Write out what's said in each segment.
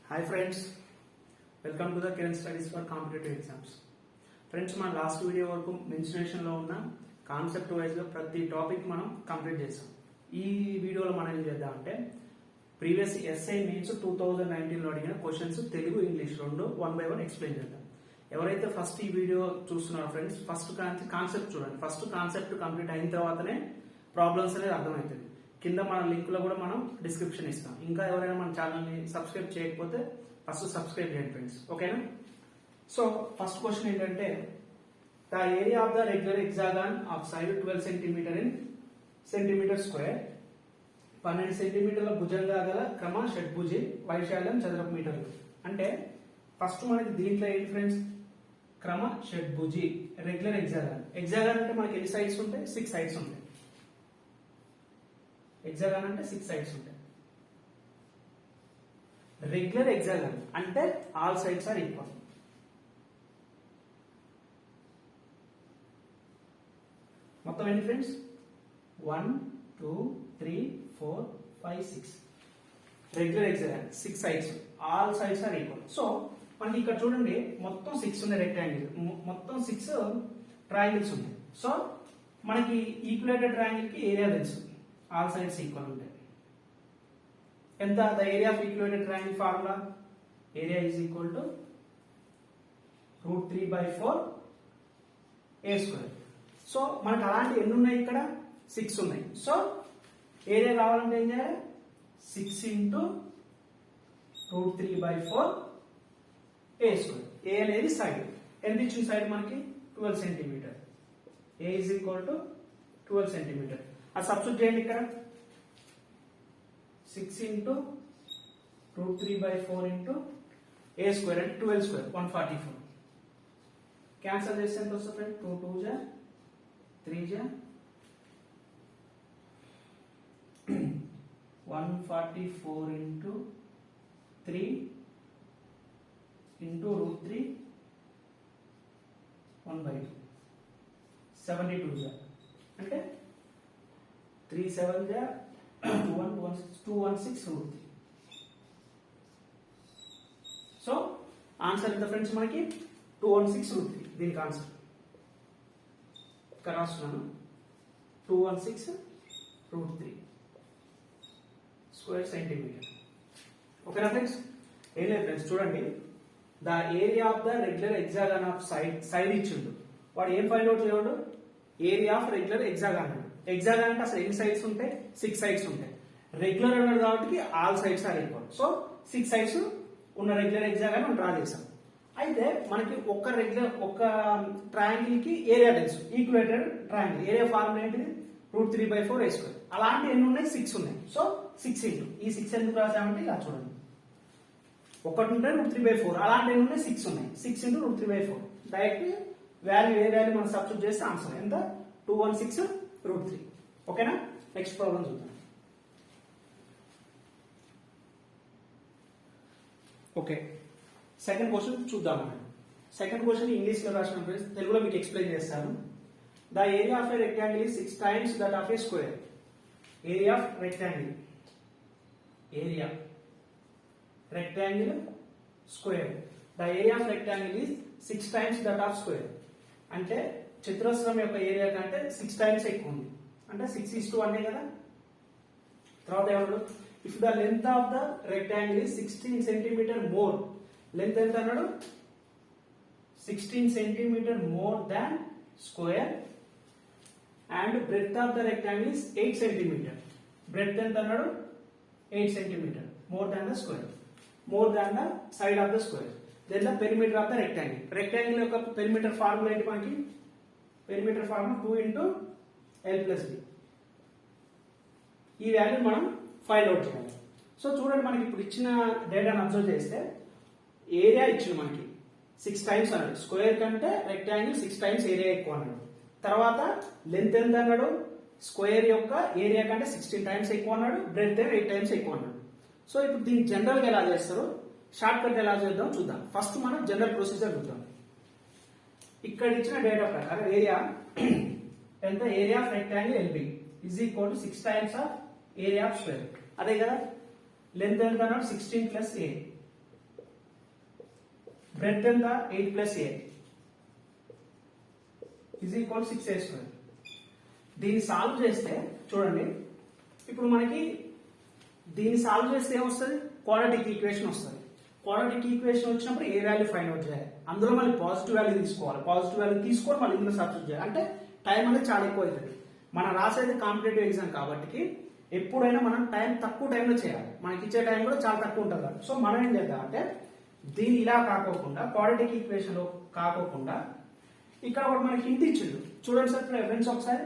Hi friends, welcome to the Kiran Studies for Competitive Exams. Friends మన last video వరకు మెన్షనేషన్లో ఉన్న concept వైజ్గా ప్రతి టాపిక్ మనం కంప్లీట్ చేసాం. ఈ వీడియోలో మనం ఏం చేద్దామంటే ప్రీవియస్ ఎస్ఐ మీన్స్ 2019లో అడిగిన క్వశ్చన్స్ తెలుగు ఇంగ్లీష్ రెండు 1 by 1 ఎక్స్ప్లెయిన్ చేద్దాం. ఎవరైతే ఫస్ట్ ఈ వీడియో చూస్తున్నారో ఫ్రెండ్స్ ఫస్ట్ కాన్సెప్ట్ చూడండి. ఫస్ట్ కాన్సెప్ట్ కంప్లీట్ అయిన తర్వాతనే ప్రాబ్లమ్స్ అనేది అర్థమవుతుంది. కింద మన లింక్ లో కూడా మనం డిస్క్రిప్షన్ ఇస్తాం. ఇంకా ఎవరైనా మన ఛానల్ని సబ్స్క్రైబ్ చేయకపోతే ఫస్ట్ సబ్స్క్రైబ్ చేయండి ఫ్రెండ్స్, ఓకేనా? సో ఫస్ట్ క్వశ్చన్ ఏంటంటే the area of the regular hexagon of side 12 centimetre in centimetre square 12 సెంటీమీటర్ల భుజంగా గల క్రమ షడ్భుజి వైశాల్యం చదరపు మీటర్లు. అంటే ఫస్ట్ మనకి దీంట్లో ఏంటి ఫ్రెండ్స్, క్రమ షడ్భుజి రెగ్యులర్ హెక్సాగాన్. హెక్సాగాన్ అంటే మనకి ఎన్ని సైడ్స్ ఉంటాయి? 6 సైడ్స్ ఉంటాయి. హెక్సాగాన్ అంటే 6 సైడ్స్ ఉంటాయి. రెగ్యులర్ హెక్సాగాన్ అంటే ఆల్ సైడ్స్ ఆర్ ఈక్వల్. మొత్తం ఎన్ని friends? 1 2 3 4 5 6. Regular hexagon 6 sides, all sides are equal. So మనకి ఇక్కడ చూడండి మొత్తం 6 ఉన్నాయి రెక్టాంగిల్, మొత్తం 6 ట్రయాంగిల్స్ ఉన్నాయి. సో మనకి ఈక్వలేటెడ్ ట్రయాంగిల్ కి ఏరియా తెలుసు, ఆల్ సైడ్స్ ఈక్వల్ ఉంటాయి. ఎంత? The area of equilateral triangle formula area is equal to √3/4 a square. So మనకు అలాంటి ఎన్ని ఉన్నాయి? ఇక్కడ 6 ఉన్నాయి. సో ఏరియా కావాలంటే ఏం చేయాలి? 6 into √3/4 a స్క్వేర్. ఏ అనేది సైడ్. ఎంత ఇచ్చిన సైడ్ మనకి 12 centimetre. a is equal to 12 centimetre. అది సబ్స్టిట్యూట్ చేయండి. ఇక్కడ 6 into √3/4 into a స్క్వేర్ అంటే 12 స్క్వేర్ 144. క్యాన్సల్ చేస్తే ఎంత వస్తుంది ఫ్రెండ్? 2 2 జా 3 జా 144 into 3 into √3 1/2 72 జా అంటే 3 7 జా 216 √3. సో ఆన్సర్ ఎంత ఫ్రెండ్స్? మనకి 216 √3. దీనికి ఆన్సర్ ఇక్కడ రాస్తున్నాను, 216 √3 స్క్వేర్ సెంటీమీటర్. ఓకేనా ఫ్రెండ్స్? ఏం లేదు ఫ్రెండ్స్, చూడండి the area of the regular hexagon of side ఇచ్చిండు. వాడు ఏం ఫైండ్ అవుట్ చేయడు? Area of regular hexagon. Hexagon అంటే అసలు ఎన్ని సైడ్స్ ఉంటాయి? 6 సైడ్స్ ఉంటాయి. రెగ్యులర్ అన్నాడు కాబట్టి all sides are equal. So 6 sides ఉన్న రెగ్యులర్ హెక్సాగాన్ మనం డ్రా చేసాం. అయితే మనకి ఒక ట్రయాంగిల్ కి ఏరియా తెలుసు, ఈక్వలేటెడ్ ట్రయాంగిల్. ఏరియా ఫార్ములా ఏంటిది? √3/4 a స్క్వేర్. అలాంటి ఎన్ని ఉన్నాయి? 6 ఉన్నాయి. సో 6 into ఈ 6 ఎందుకు రాసామంటే ఇలా చూడండి, ఒకటి ఉంటే √3/4. అలాంటి ఎన్ని ఉన్నాయి? 6 ఉన్నాయి. 6 into √3/4. డైరెక్ట్ వాల్యూ ఏ వాల్యూ మనం సబ్స్టిట్యూట్ చేస్తే ఆన్సర్ ఎంత? 216 √3. ఓకేనా? నెక్స్ట్ ప్రాబ్లం చూద్దాం. ఓకే, సెకండ్ క్వశ్చన్ చూద్దాం. సెకండ్ క్వశ్చన్ ఇంగ్లీష్ లో రాసిన ఫ్రెండ్స్, తెలుగులో మీకు ఎక్స్ప్లెయిన్ చేస్తాను. The area of a rectangle is 6 times that of a square. Area of rectangle, area rectangle square. The area of rectangle is 6 times that of square. అంటే చతురస్రం యొక్క area కంటే 6 times ఎక్కువ ఉంది. అంటే 6:1 కదా. తర్వాత ఏమన్నాడు? If the length of the rectangle is 16 centimetre more. Length ఎంత అన్నాడు? 16 centimetre more than square and breadth of the rectangle is 8 centimetre. Breadth ఎంత అన్నాడు? 8 centimetre more than the square, more than the side of the square. Then the perimeter of the rectangle. Rectangle యొక్క perimeter formula ఏంటి మనకి? Perimeter formula 2 into l plus b. ఈ value మనం find out చేయాలి. So చూడండి, మనకి ఇప్పుడు ఇచ్చిన డేటాను అబ్జర్వ్ చేస్తే ఏరియా ఇచ్చింది మనకి 6 times అన్నాడు. స్క్వేర్ కంటే రెక్టాంగిల్ 6 times ఏరియా ఎక్కువ అన్నాడు. తర్వాత లెంత్ ఎంత అన్నాడు? స్క్వేర్ యొక్క ఏరియా కంటే 16 times ఎక్కువ అన్నాడు. బ్రెడ్త్ 8 times ఎక్కువ అన్నాడు. సో ఇప్పుడు దీన్ని జనరల్ గా ఎలా చేస్తారు, షార్ట్ కట్ ఎలా చేద్దాం చూద్దాం. ఫస్ట్ మనం జనరల్ ప్రొసీజర్ చూద్దాం. ఇక్కడ ఇచ్చిన డేటా ప్రకారం ఏరియా ఎంత? Area of rectangle LB is equal to 6 times of area of square. అదే కదా. లెంత్ ఎంత అన్నాడు? 16 ప్లస్ a బ్రెడ్త్ ఎంత 8 plus A is equal 6a². దీన్ని సాల్వ్ చేస్తే చూడండి, ఇప్పుడు మనకి దీన్ని సాల్వ్ చేస్తే ఏమొస్తుంది, క్వాడ్రాటిక్ ఈక్వేషన్ వస్తుంది. క్వాడ్రాటిక్ ఈక్వేషన్ వచ్చినప్పుడు ఏ వాల్యూ ఫైండ్ అవుట్ చేయాలి, అందులో మళ్ళీ పాజిటివ్ వాల్యూ తీసుకోవాలి. పాజిటివ్ వాల్యూ తీసుకొని మళ్ళీ ఇందులో సబ్స్టిట్యూట్ చేయాలి. అంటే టైం అనేది చాలా ఎక్కువ అవుతుంది. మనం రాసేది కాంపిటేటివ్ ఎగ్జామ్ కాబట్టి ఎప్పుడైనా మనం టైం తక్కువ టైంలో చేయాలి. మనకి ఇచ్చే టైం కూడా చాలా తక్కువ ఉంటుంది. సో మనం ఏం చేద్దాం అంటే దీన్ని ఇలా కాకోకుండా, క్వాడ్రాటిక్ ఈక్వేషన్ లో కాకోకుండా ఇక్కడ ఒకటి మనకి హింట్ ఇచ్చిండు చూడండి సార్ ఫ్రెండ్స్ ఒకసారి.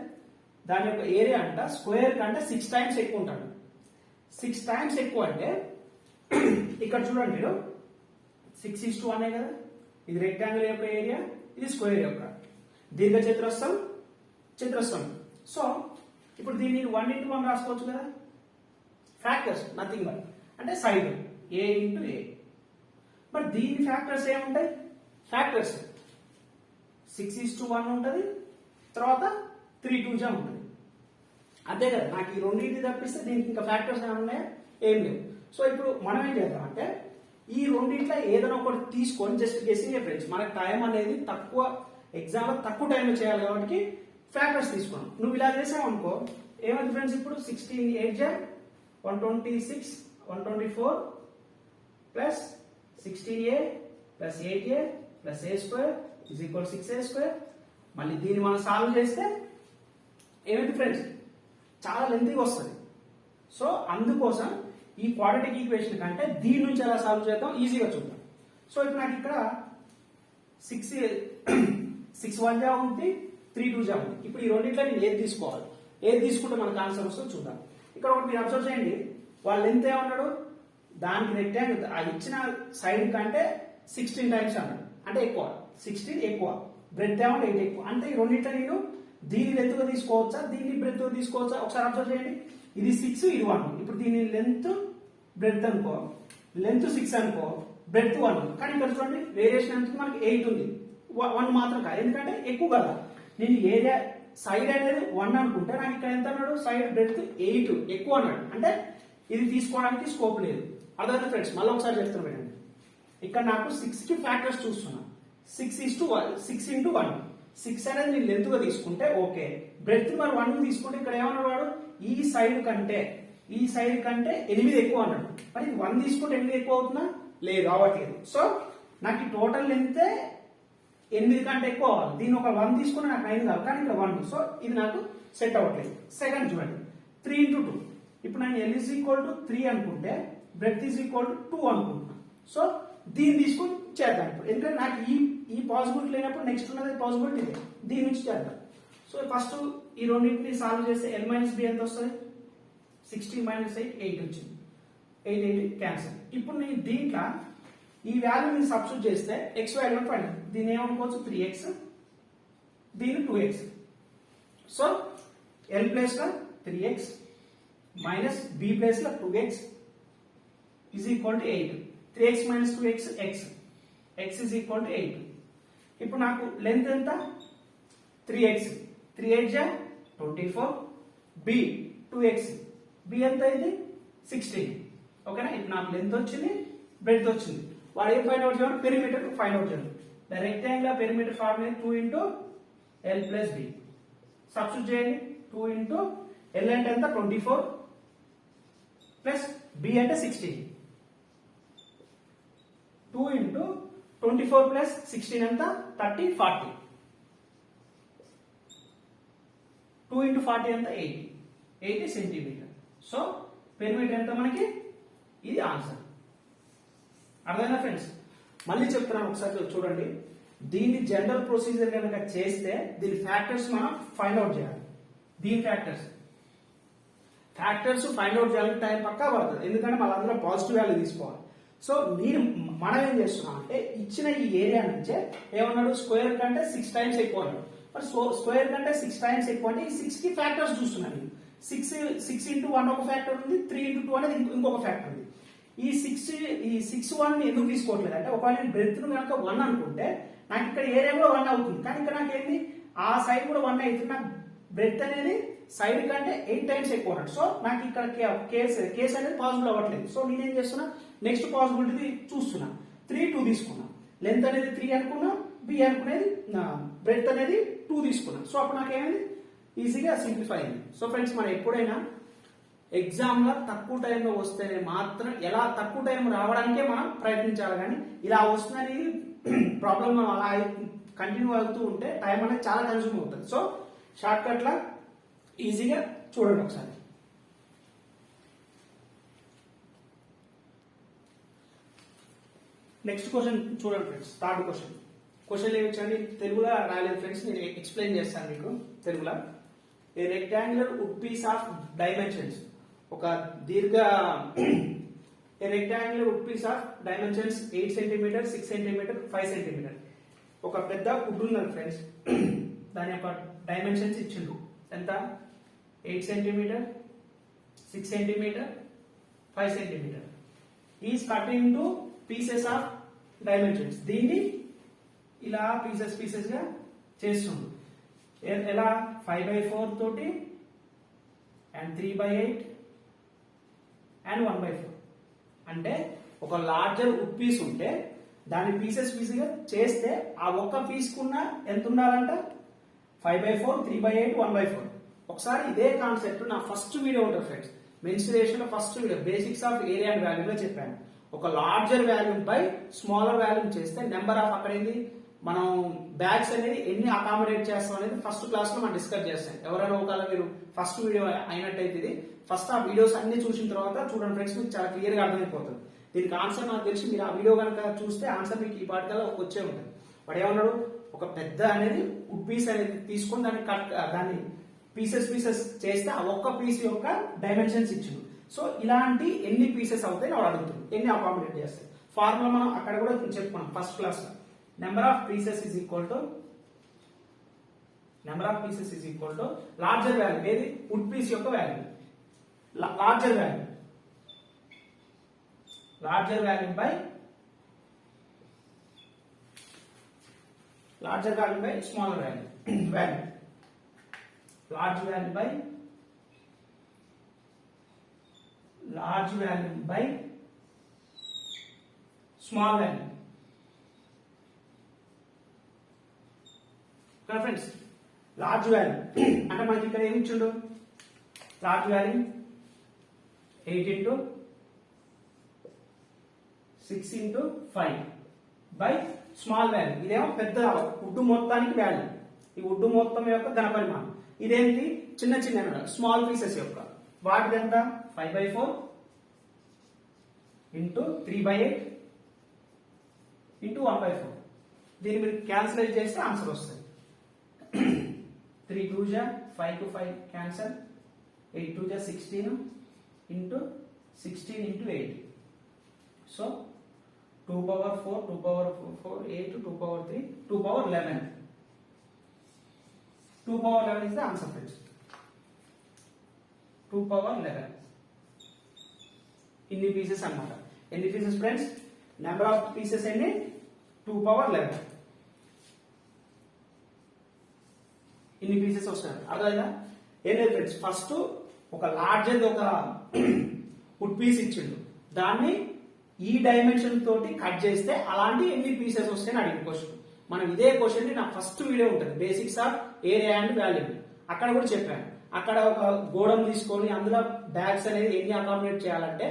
దాని యొక్క ఏరియా అంట స్క్వేర్ కంటే 6 టైమ్స్ ఎక్కువ ఉంటాడు. 6 టైమ్స్ ఎక్కువ అంటే ఇక్కడ చూడండి మీరు 6:1 కదా, ఇది రెక్టాంగిల్ యొక్క ఏరియా, ఇది స్క్వేర్ యొక్క దీర్ఘ చతురస్రం. సో ఇప్పుడు దీన్ని 1:1 రాసుకోవచ్చు కదా. ఫ్యాక్టర్స్ నథింగ్ బట్ అంటే side a into a. But దీని ఫ్యాక్టర్స్ ఏముంటాయి, ఫ్యాక్టర్స్ 6:1 ఉంటుంది, తర్వాత 3×2 ఉంటుంది. అంతే కదా, నాకు ఈ రెండింటిని తప్పిస్తే దీనికి ఇంకా ఫ్యాక్టర్స్ ఏమైనా ఉన్నాయా, ఏం లేవు. సో ఇప్పుడు మనం ఏం చేద్దాం అంటే ఈ రెండింటిలో ఏదైనా ఒకటి తీసుకొని జస్ట్ గెస్సింగ్ ఫ్రెండ్స్, మనకి టైం అనేది తక్కువ, ఎగ్జామ్ లో తక్కువ టైంలో చేయాలి కాబట్టి ఫ్యాక్టర్స్ తీసుకున్నాం. నువ్వు ఇలా చేసావు అనుకో ఏమైంది ఫ్రెండ్స్, ఇప్పుడు 16 8 126 124 plus 16a plus 8a plus a² is equal 6a². మళ్ళీ దీన్ని మనం సాల్వ్ చేస్తే ఏమిటి ఫ్రెండ్స్, చాలా లెంతీగా వస్తుంది. సో అందుకోసం ఈ క్వాడ్రాటిక్ ఈక్వేషన్ కంటే దీని నుంచి ఎలా సాల్వ్ చేద్దాం ఈజీగా చూద్దాం. సో ఇప్పుడు నాకు ఇక్కడ 6 1 ఉంది, 3 2 ఉంది. ఇప్పుడు ఈ రెండింటిలో నేను ఏది తీసుకోవాలి, ఏది తీసుకుంటే మనకు ఆన్సర్ వస్తుందో చూద్దాం. ఇక్కడ ఒకటి మీరు అబ్జర్వ్ చేయండి, వాళ్ళ లెంత్ ఏమన్నాడు, దానికి రెక్టాంగిల్ ఆ ఇచ్చిన సైడ్ కంటే 16 టైమ్స్ అన్నాడు, అంటే ఎక్కువ 16 ఎక్కువ, బ్రెడ్త్ ఏమో 8 ఎక్కువ. అంటే ఈ రెండింటిలో నేను దీని లెంత్గా తీసుకోవచ్చా, దీన్ని బ్రెడ్త్ తీసుకోవచ్చా ఒకసారి అబ్జర్వ్ చేయండి. ఇది 6 ఇది 1. ఇప్పుడు దీని లెంత్ బ్రెడ్త్ అనుకో, లెంత్ 6 అనుకో, బ్రెడ్త్ 1. కానీ ఇక్కడ చూడండి వేరియేషన్ ఎంత మనకి 8 ఉంది, 1 మాత్రం కాదు, ఎందుకంటే ఎక్కువ కదా. నేను ఏరియా సైడ్ అనేది 1 అనుకుంటే నాకు ఇక్కడ ఎంత అన్నాడు, సైడ్ బ్రెడ్త్ 8 ఎక్కువ అన్నాడు. అంటే ఇది తీసుకోవడానికి స్కోప్ లేదు. అదే ఫ్రెండ్స్ మళ్ళీ ఒకసారి చెప్తున్నా వినండి. ఇక్కడ నాకు 6 కి ఫ్యాక్టర్స్ చూస్తున్నా, 6:1 6 అనేది నేను లెంత్ గా తీసుకుంటే ఓకే, బ్రెడ్త్ మరి 1 తీసుకుంటే ఇక్కడ ఏమన్నాడు వాడు, ఈ సైడ్ కంటే 8 ఎక్కువ అన్నాడు. మరి 1 తీసుకుంటే 8 ఎక్కువ అవుతుందా, లేదు అవ్వట్లేదు. సో నాకు ఈ టోటల్ లెంత్ 8 కంటే ఎక్కువ అవ్వాలి. దీన్ని ఒక 1 తీసుకుని నాకు 9 కావాలి, కానీ ఇక్కడ 1. సో ఇది నాకు సెట్ అవ్వట్లేదు. సెకండ్ చూడండి 3:2. ఇప్పుడు నేను L ఈజ్ ఈక్వల్ టు 3 అనుకుంటే బ్రెడ్త్ ఈజ్ ఈక్వల్ టు 2 అనుకుంటున్నా. సో దీన్ని తీసుకుని చేద్దాం ఇప్పుడు, ఎందుకంటే నాకు ఈ పాసిబిలిటీ లేనప్పుడు నెక్స్ట్ ఉన్నది పాసిబిలిటీ ఇదే, దీని నుంచి చేద్దాం. సో ఫస్ట్ ఈ రెండింటిని సాల్వ్ చేస్తే L - b ఎంత వస్తుంది, 16 - 8 8 వచ్చింది, 8 8 క్యాన్సల్. ఇప్పుడు నేను దీంట్లో ఈ వాల్యూని సబ్స్టిట్యూట్ చేస్తే x వాల్యూ ఫైండ్, దీన్ని ఏమనుకోవచ్చు 3x, దీన్ని 2x. సో L ప్లేస్ లో 3x మైనస్ b ప్లేస్ లో 2x is equal to 8. 3x - 2x x is equal to 8. ఇప్పుడు నాకు లెంత్ ఎంత 3x, 3 8 24, b 2x, b ఎంత అయింది 16. ఓకేనా, ఇప్పుడు నాకు లెంత్ వచ్చింది, బ్రెడ్త్ వచ్చింది. వాడు ఏం ఫైండ్ అవుట్ చేయాలి, పెరిమీటర్ ఫైండ్ అవుట్ చేయాలి. The rectangular perimeter formula 2 into L plus b. Substitute చేయండి, 2 ఇంటూ L అంటే ఎంత 24 ప్లస్ b అంటే 16. 2 ఇంటూ 24 ప్లస్ 16 ఎంత 30 40. 2 ఇంటూ 40 ఎంత 80 సెంటీమీటర్. సో పెరిమీటర్ ఎంత మనకి, ఇది ఆన్సర్. అర్థమైనా ఫ్రెండ్స్, మళ్ళీ చెప్తున్నాను ఒకసారి చూడండి. దీన్ని జనరల్ ప్రొసీజర్ కనుక చేస్తే దీని ఫ్యాక్టర్స్ మనం ఫైండ్ అవుట్ చేయాలి. దీని ఫ్యాక్టర్స్ ఫైండ్ అవుట్ చేయాలంటే టైం పక్కా పడుతుంది, ఎందుకంటే మళ్ళీ అందులో పాజిటివ్ వాల్యూ తీసుకోవాలి. సో మనం ఏం చేస్తున్నాం అంటే ఇచ్చిన ఈ ఏరియా నుంచే ఏమన్నాడు, స్క్వేర్ కంటే 6 టైమ్స్ ఎక్కువ అన్నాడు. మరి స్క్వేర్ కంటే 6 టైమ్స్ ఎక్కువ అంటే ఈ 6 కి ఫ్యాక్టర్స్ చూస్తున్నాను. 6 ఇంటూ 1 ఒక ఫ్యాక్టర్ ఉంది, 3 ఇంటూ 2 అనేది ఇంకొక ఫ్యాక్టర్ ఉంది. ఈ 6 1 ఎందుకు తీసుకోవట్లేదు అంటే, ఒకవేళ నేను బ్రెడ్త్ ను కనుక 1 అనుకుంటే నాకు ఇక్కడ ఏరియా కూడా 1 అవుతుంది, కానీ ఇక్కడ నాకు ఏంటి ఆ సైడ్ కూడా 1 అవుతుంది. నాకు బ్రెడ్త్ అనేది సైడ్ కంటే 8 టైమ్స్ ఎక్కువ అన్నట్టు. సో నాకు ఇక్కడ కేస్ అనేది పాసిబుల్ అవ్వట్లేదు. సో నేనేం చేస్తున్నా, నెక్స్ట్ పాసిబిలిటీ చూస్తున్నా, 3 2 తీసుకున్నా. లెంత్ అనేది 3 అనుకున్నా, బి అనుకునేది బ్రెడ్త్ అనేది 2 తీసుకున్నా. సో అప్పుడు నాకు ఏమైంది, ఈజీగా సింప్లిఫై అయింది. సో ఫ్రెండ్స్, మనం ఎప్పుడైనా ఎగ్జామ్లో తక్కువ టైంలో వస్తేనే మాత్రం, ఎలా తక్కువ టైం రావడానికే మనం ప్రయత్నించాలి. కానీ ఇలా వస్తుందని ప్రాబ్లం అలా కంటిన్యూ అవుతూ ఉంటే టైం అనేది చాలా కన్స్యూమ్ అవుతుంది. సో షార్ట్ కట్లా ఈజీగా చూడండి ఒకసారి. నెక్స్ట్ క్వశ్చన్ చూడండి ఫ్రెండ్స్, థర్డ్ క్వశ్చన్ ఏమిచ్చండి, తెలుగులో రాయలేదు ఫ్రెండ్స్, నేను ఎక్స్ప్లెయిన్ చేస్తాను మీకు తెలుగులో. A rectangular wood piece of dimensions, ఒక దీర్ఘ a rectangular wood piece of dimensions 8 centimetre, 6 centimetre, 5 centimetre. ఒక పెద్ద వుడ్ ఉన్నది ఫ్రెండ్స్, దాని యొక్క డైమెన్షన్స్ ఇచ్చిండు. ఎంత? 8 centimetre, 6 centimetre, 5 centimetre. Is cut into pieces of dimensions. దీన్ని ఇలా పీసెస్ గా చేస్తుండు. ఎలా? 5/4 తోటి అండ్ 3/8 అండ్ 1/4. అంటే ఒక లార్జర్ వుడ్ పీస్ ఉంటే దాన్ని పీసెస్ గా చేస్తే ఆ ఒక్క పీస్ కున్న ఎంత ఉండాలంట? 5/4, 3/8, 1/4. ఒకసారి ఇదే కాన్సెప్ట్ నా ఫస్ట్ వీడియో ఉంటుంది ఫ్రెండ్స్, మెన్సురేషన్ లో first video, basics of area and volume లో చెప్పాను. ఒక larger volume by smaller volume చేస్తే నెంబర్ ఆఫ్ అక్కడ ఏంది, మనం బ్యాగ్స్ అనేది ఎన్ని అకామిడేట్ చేస్తాం అనేది ఫస్ట్ క్లాస్ లో మనం డిస్కస్ చేస్తాం. ఎవరైనా ఒకవేళ మీరు ఫస్ట్ వీడియో అయినట్టయితే ఇది ఫస్ట్ ఆ వీడియోస్ అన్ని చూసిన తర్వాత చూడండి ఫ్రెండ్స్, మీకు చాలా క్లియర్ గా అర్థమైపోతుంది. దీనికి ఆన్సర్ నాకు తెలిసి మీరు ఆ వీడియో కనుక చూస్తే ఆన్సర్ మీకు ఈ పాటికల్లా వచ్చే ఉంటుంది. వాడు ఏమన్నాడు, ఒక పెద్ద అనేది వుడ్ పీస్ అనేది తీసుకొని దాన్ని పీసెస్ చేస్తే ఆ ఒక్క పీస్ యొక్క డైమెన్షన్స్ ఇచ్చిండు. సో ఇలాంటి ఎన్ని పీసెస్ అవుతాయి వాడు అడుగుతుంది, ఎన్ని అకామిడేట్ చేస్తాయి. ఫార్ములా మనం అక్కడ కూడా చెప్పుకున్నాం ఫస్ట్ క్లాస్ లో. Number of pieces is equal to larger value. ఏది? వుడ్ పీస్ యొక్క value. Larger value by smaller value. large value by small value. Friends, large value అంటే మనకి ఇక్కడ ఏమి ఇచ్చిండు, large value 8 into 6 into 5 by small value. ఇదేమో పెద్ద would మొత్తానికి వాల్యూ, ఈ వుడ్ మొత్తం యొక్క ఘనపరిమాణం. ఇదేంటి? చిన్న స్మాల్ పీసెస్ యొక్క వాటిది ఎంత? 5/4 into 3/8 into 1/4. దీన్ని మీరు క్యాన్సిల్ చేస్తే ఆన్సర్ వస్తుంది. 3 2 5 to 5 cancel, 8 2 16 into 16 into 8. So 2/4 2/4 8 2/3 2/11. 2/11 is the answer friends. 2/11 ఇన్ని పీసెస్ అన్నమాట. ఎన్ని pieces friends? Number of pieces ఎన్ని? 2/11. ఇన్ని పీసెస్ వస్తాయి. అర్థమైందా? ఏం లేదు ఫ్రెండ్స్, ఫస్ట్ ఒక లార్జర్ ఒక వుడ్ పీస్ ఇచ్చిండు, దాన్ని ఈ డైమెన్షన్ తోటి కట్ చేస్తే అలాంటి ఎన్ని పీసెస్ వస్తాయని అడిగిన క్వశ్చన్. మనం ఇదే క్వశ్చన్ ని నా ఫస్ట్ వీడియో ఉంటుంది, basics of area and volume, అక్కడ కూడా చెప్పాను. అక్కడ ఒక గోడం తీసుకొని అందులో బ్యాగ్స్ అనేది ఎన్ని అకామిడేట్ చేయాలంటే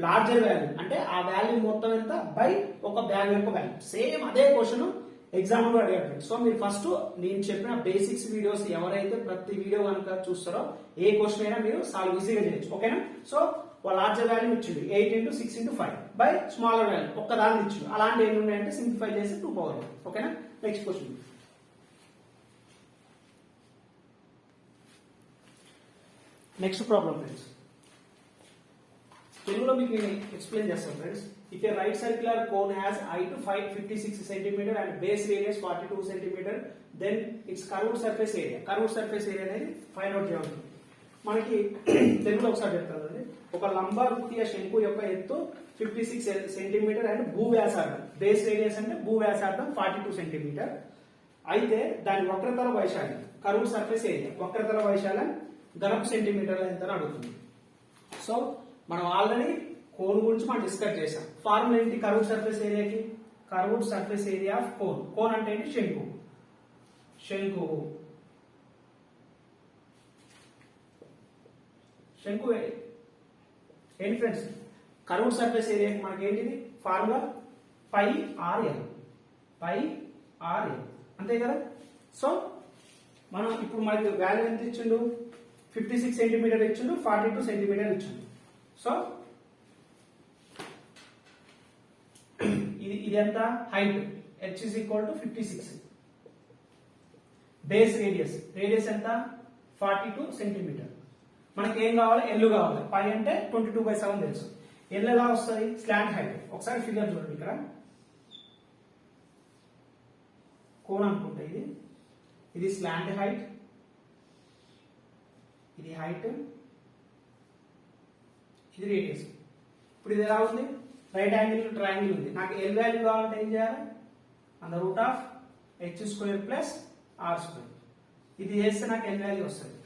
లార్జర్ వాల్యూ అంటే ఆ వాల్యూ మొత్తం ఎంత బై ఒక బ్యాగ్ యొక్క వాల్యూ. సేమ్ అదే క్వశ్చన్ ఎగ్జామ్ లో అడిగాడు. సో మీరు ఫస్ట్ నేను చెప్పిన బేసిక్స్ వీడియోస్ ఎవరైతే ప్రతి వీడియో కనుక చూస్తారో ఏ క్వశ్చన్ అయినా మీరు సాల్వ్ ఈజీగా చేయొచ్చు. ఓకేనా? సో లార్జర్ వాల్యూ ఇచ్చిండు 8 into 6 into 5 by smaller value ఒక్క దాన్ని ఇచ్చిండు. అలాంటి ఎన్ని ఉన్నాయంటే సింప్లిఫై చేసి 2/11. ఓకేనా? Next question. Next problem friends, తెలుగులో మీకు నేను ఎక్స్ప్లెయిన్ చేస్తాను friends. If A right circular cone has height 56 cm and base radius 42 cm, then its curved surface area. Curved surface area అనేది ఫైండ్ అవుట్ చేయాలి. మనకి తెలుగులో ఒకసారి చెప్తానండి. ఒక లంబవృత్తీయ శంకు యొక్క ఎత్తు 56 cm అండ్ భూ వ్యాసార్థం, బేస్ రేడియస్ అంటే భూ వ్యాసార్థం 42 cm. అయితే దాని వక్రతల వైశాల్యం, కర్వ్డ్ సర్ఫేస్ ఏరియా, వక్రతల వైశాల్యం ఘనపు సెంటీమీటర్ల ఎంత అడుగుతుంది. సో మనం ఆల్రెడీ కోన్ గురించి మనం డిస్కస్ చేసాం. ఫార్ములా ఏంటి కర్వ్డ్ సర్ఫేస్ ఏరియాకి? Curved surface area of cone. Cone అంటే ఏంటి? శంకు. శంకువు. శంకు ఏంటి ఫ్రెండ్స్? కర్వ్డ్ సర్ఫేస్ ఏరియా మనకి ఏంటిది formula? Pi r l. Pi r l అంతే కదా. సో మనం ఇప్పుడు మనకి వాల్యూ ఎంత ఇచ్చిండు? 56 సెంటీమీటర్ ఇచ్చిండు, 42 సెంటీమీటర్ ఇచ్చిండు. సో ఇది ఎంత height? h is equal to 56. Base radius ఎంత? 42 సెంటీమీటర్. మనకి ఏం కావాలి? ఎల్ కావాలి. పై అంటే 22/7 తెలుసు. ఎల్ ఎలా వస్తుంది? Slant height. ఒకసారి ఫిగర్ చూడండి. ఇక్కడ కోన్ అనుకుంటే ఇది స్లాంట్ హైట్, ఇది హైట్, ఇది రేడియస్. ఇప్పుడు ఇది ఎలా ఉంది? రైట్ యాంగిల్ ట్రయాంగిల్ ఉంది. నాకు ఎల్ వాల్యూ కావాలంటే ఏం చేయాలి? √h² plus r². ఇది చేస్తే నాకు ఎల్ వాల్యూ వస్తుంది.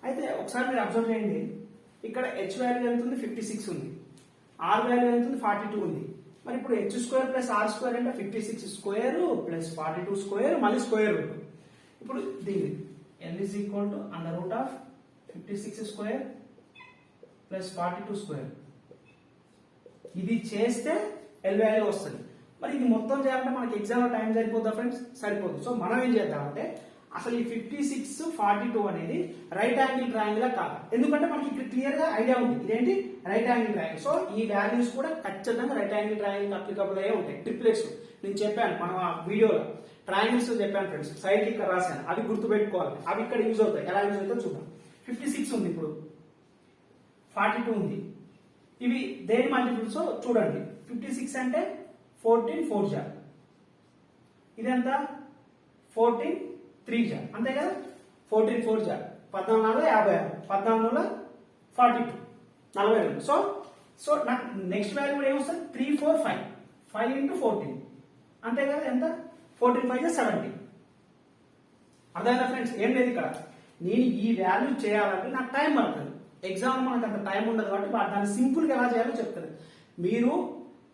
అయితే ఒకసారి మీరు అబ్జర్వ్ చేయండి. ఇక్కడ h వాల్యూ ఎంత ఉంది? 56 ఉంది. r వాల్యూ ఎంత ఉంది? 42 ఉంది. మరి ఇప్పుడు h² ప్లస్ r² అంటే 56² ప్లస్ 42² మళ్ళీ స్క్వేర్ రూట్. ఇప్పుడు దీన్ని l is equal to √56² plus 42². ఇది చేస్తే ఎల్ వాల్యూ వస్తుంది. మరి ఇది మొత్తం చేయాలంటే మనకి ఎగ్జామ్ టైం సరిపోద్దా ఫ్రెండ్స్? సరిపోదు. సో మనం ఏం చేద్దామంటే అసలు ఈ 56, 42 అనేది రైట్ యాంగిల్ ట్రయాంగిల్ కాదు. ఎందుకంటే మనకి ఇక్కడ క్లియర్ గా ఐడియా ఉంది ఇదేంటి రైట్ యాంగిల్ ట్రయాంగిల్. సో ఈ వాల్యూస్ కూడా ఖచ్చితంగా రైట్ యాంగిల్ ట్రయాంగిల్ అప్లికబుల్ అయ్యే ఉంటాయి. ట్రిప్లెట్స్ నేను చెప్పాను మనం ఆ వీడియోలో ట్రయాంగిల్స్ చెప్పాను ఫ్రెండ్స్. సైడ్ ఇక్కడ రాశాను, అవి గుర్తుపెట్టుకోవాలి. అవి ఇక్కడ యూజ్ అవుతాయి. ఎలా యూజ్ అవుతాయో చూద్దాం. 56 ఉంది, ఇప్పుడు 42 ఉంది. ఇవి దేని మల్టిపుల్స్ చూడండి. 56 అంటే 14 4 జా, ఇదెంత 14 3 జా, అంతే కదా. 14 4 జా 14 56, 14 42, 42. సో నాకు నెక్స్ట్ వాల్యూ కూడా ఏమొస్తుంది? 3 4 5, 5 into 14 అంతే కదా. ఎంత? 14 5 70. అదేనా ఫ్రెండ్స్? ఏం లేదు ఇక్కడ. నేను ఈ వాల్యూ చేయాలంటే నాకు టైం పడుతుంది. ఎగ్జామ్ మనకు అంత టైం ఉండదు కాబట్టి దాన్ని సింపుల్ గా ఎలా చేయాలో చెప్తాను. మీరు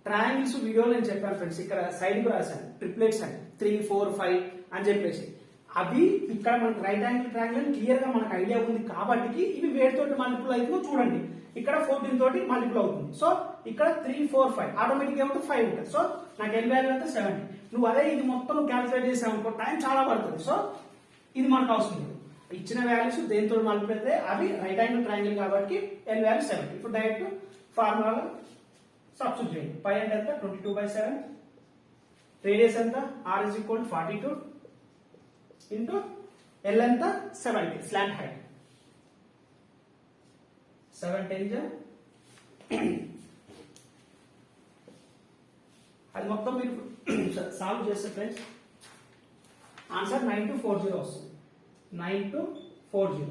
ట్రయాంగిల్స్ వీడియోలో నేను చెప్పాను ఫ్రెండ్స్. ఇక్కడ సైడ్ కు రాశాను ట్రిప్లెట్స్ అని 3 4 5 అని చెప్పేసి. అవి ఇక్కడ మనకు రైట్ యాంగిల్ ట్రయాంగిల్ క్లియర్ గా మనకు ఐడియా ఉంది కాబట్టి ఇవి వేటితోటి మల్టిపుల్ అవుతుందో చూడండి. ఇక్కడ 14 తోటి మల్టిపుల్ అవుతుంది. సో ఇక్కడ 3 4 5 ఆటోమేటిక్ ఏమవుతుంది? 5 ఉంటుంది. సో నాకు ఎల్ వాల్యూ అంతా 70. నువ్వు అదే ఇది మొత్తం క్యాలిక్యులేట్ చేసావు అనుకో టైం చాలా పడుతుంది. సో ఇది మనకు అవసరం లేదు. ఇచ్చిన వాల్యూస్ దేంతో మల్టిపుల్ అయితే అవి రైట్ యాంగిల్ ట్రయాంగిల్ కాబట్టి ఎల్ వాల్యూ 70. ఇప్పుడు డైరెక్ట్ ఫార్ములా సబ్స్టిట్యూట్ చేయండి. పై అంటే ఎంత? 22/7. రేడియస్ ఎంత? r is equal to 42 into L ఎంత? 70 స్లాంట్ హైట్. 7 10 అది మొత్తం మీరు సాల్వ్ చేస్తే ఫ్రెండ్స్ ఆన్సర్ 9240 వస్తుంది. 9240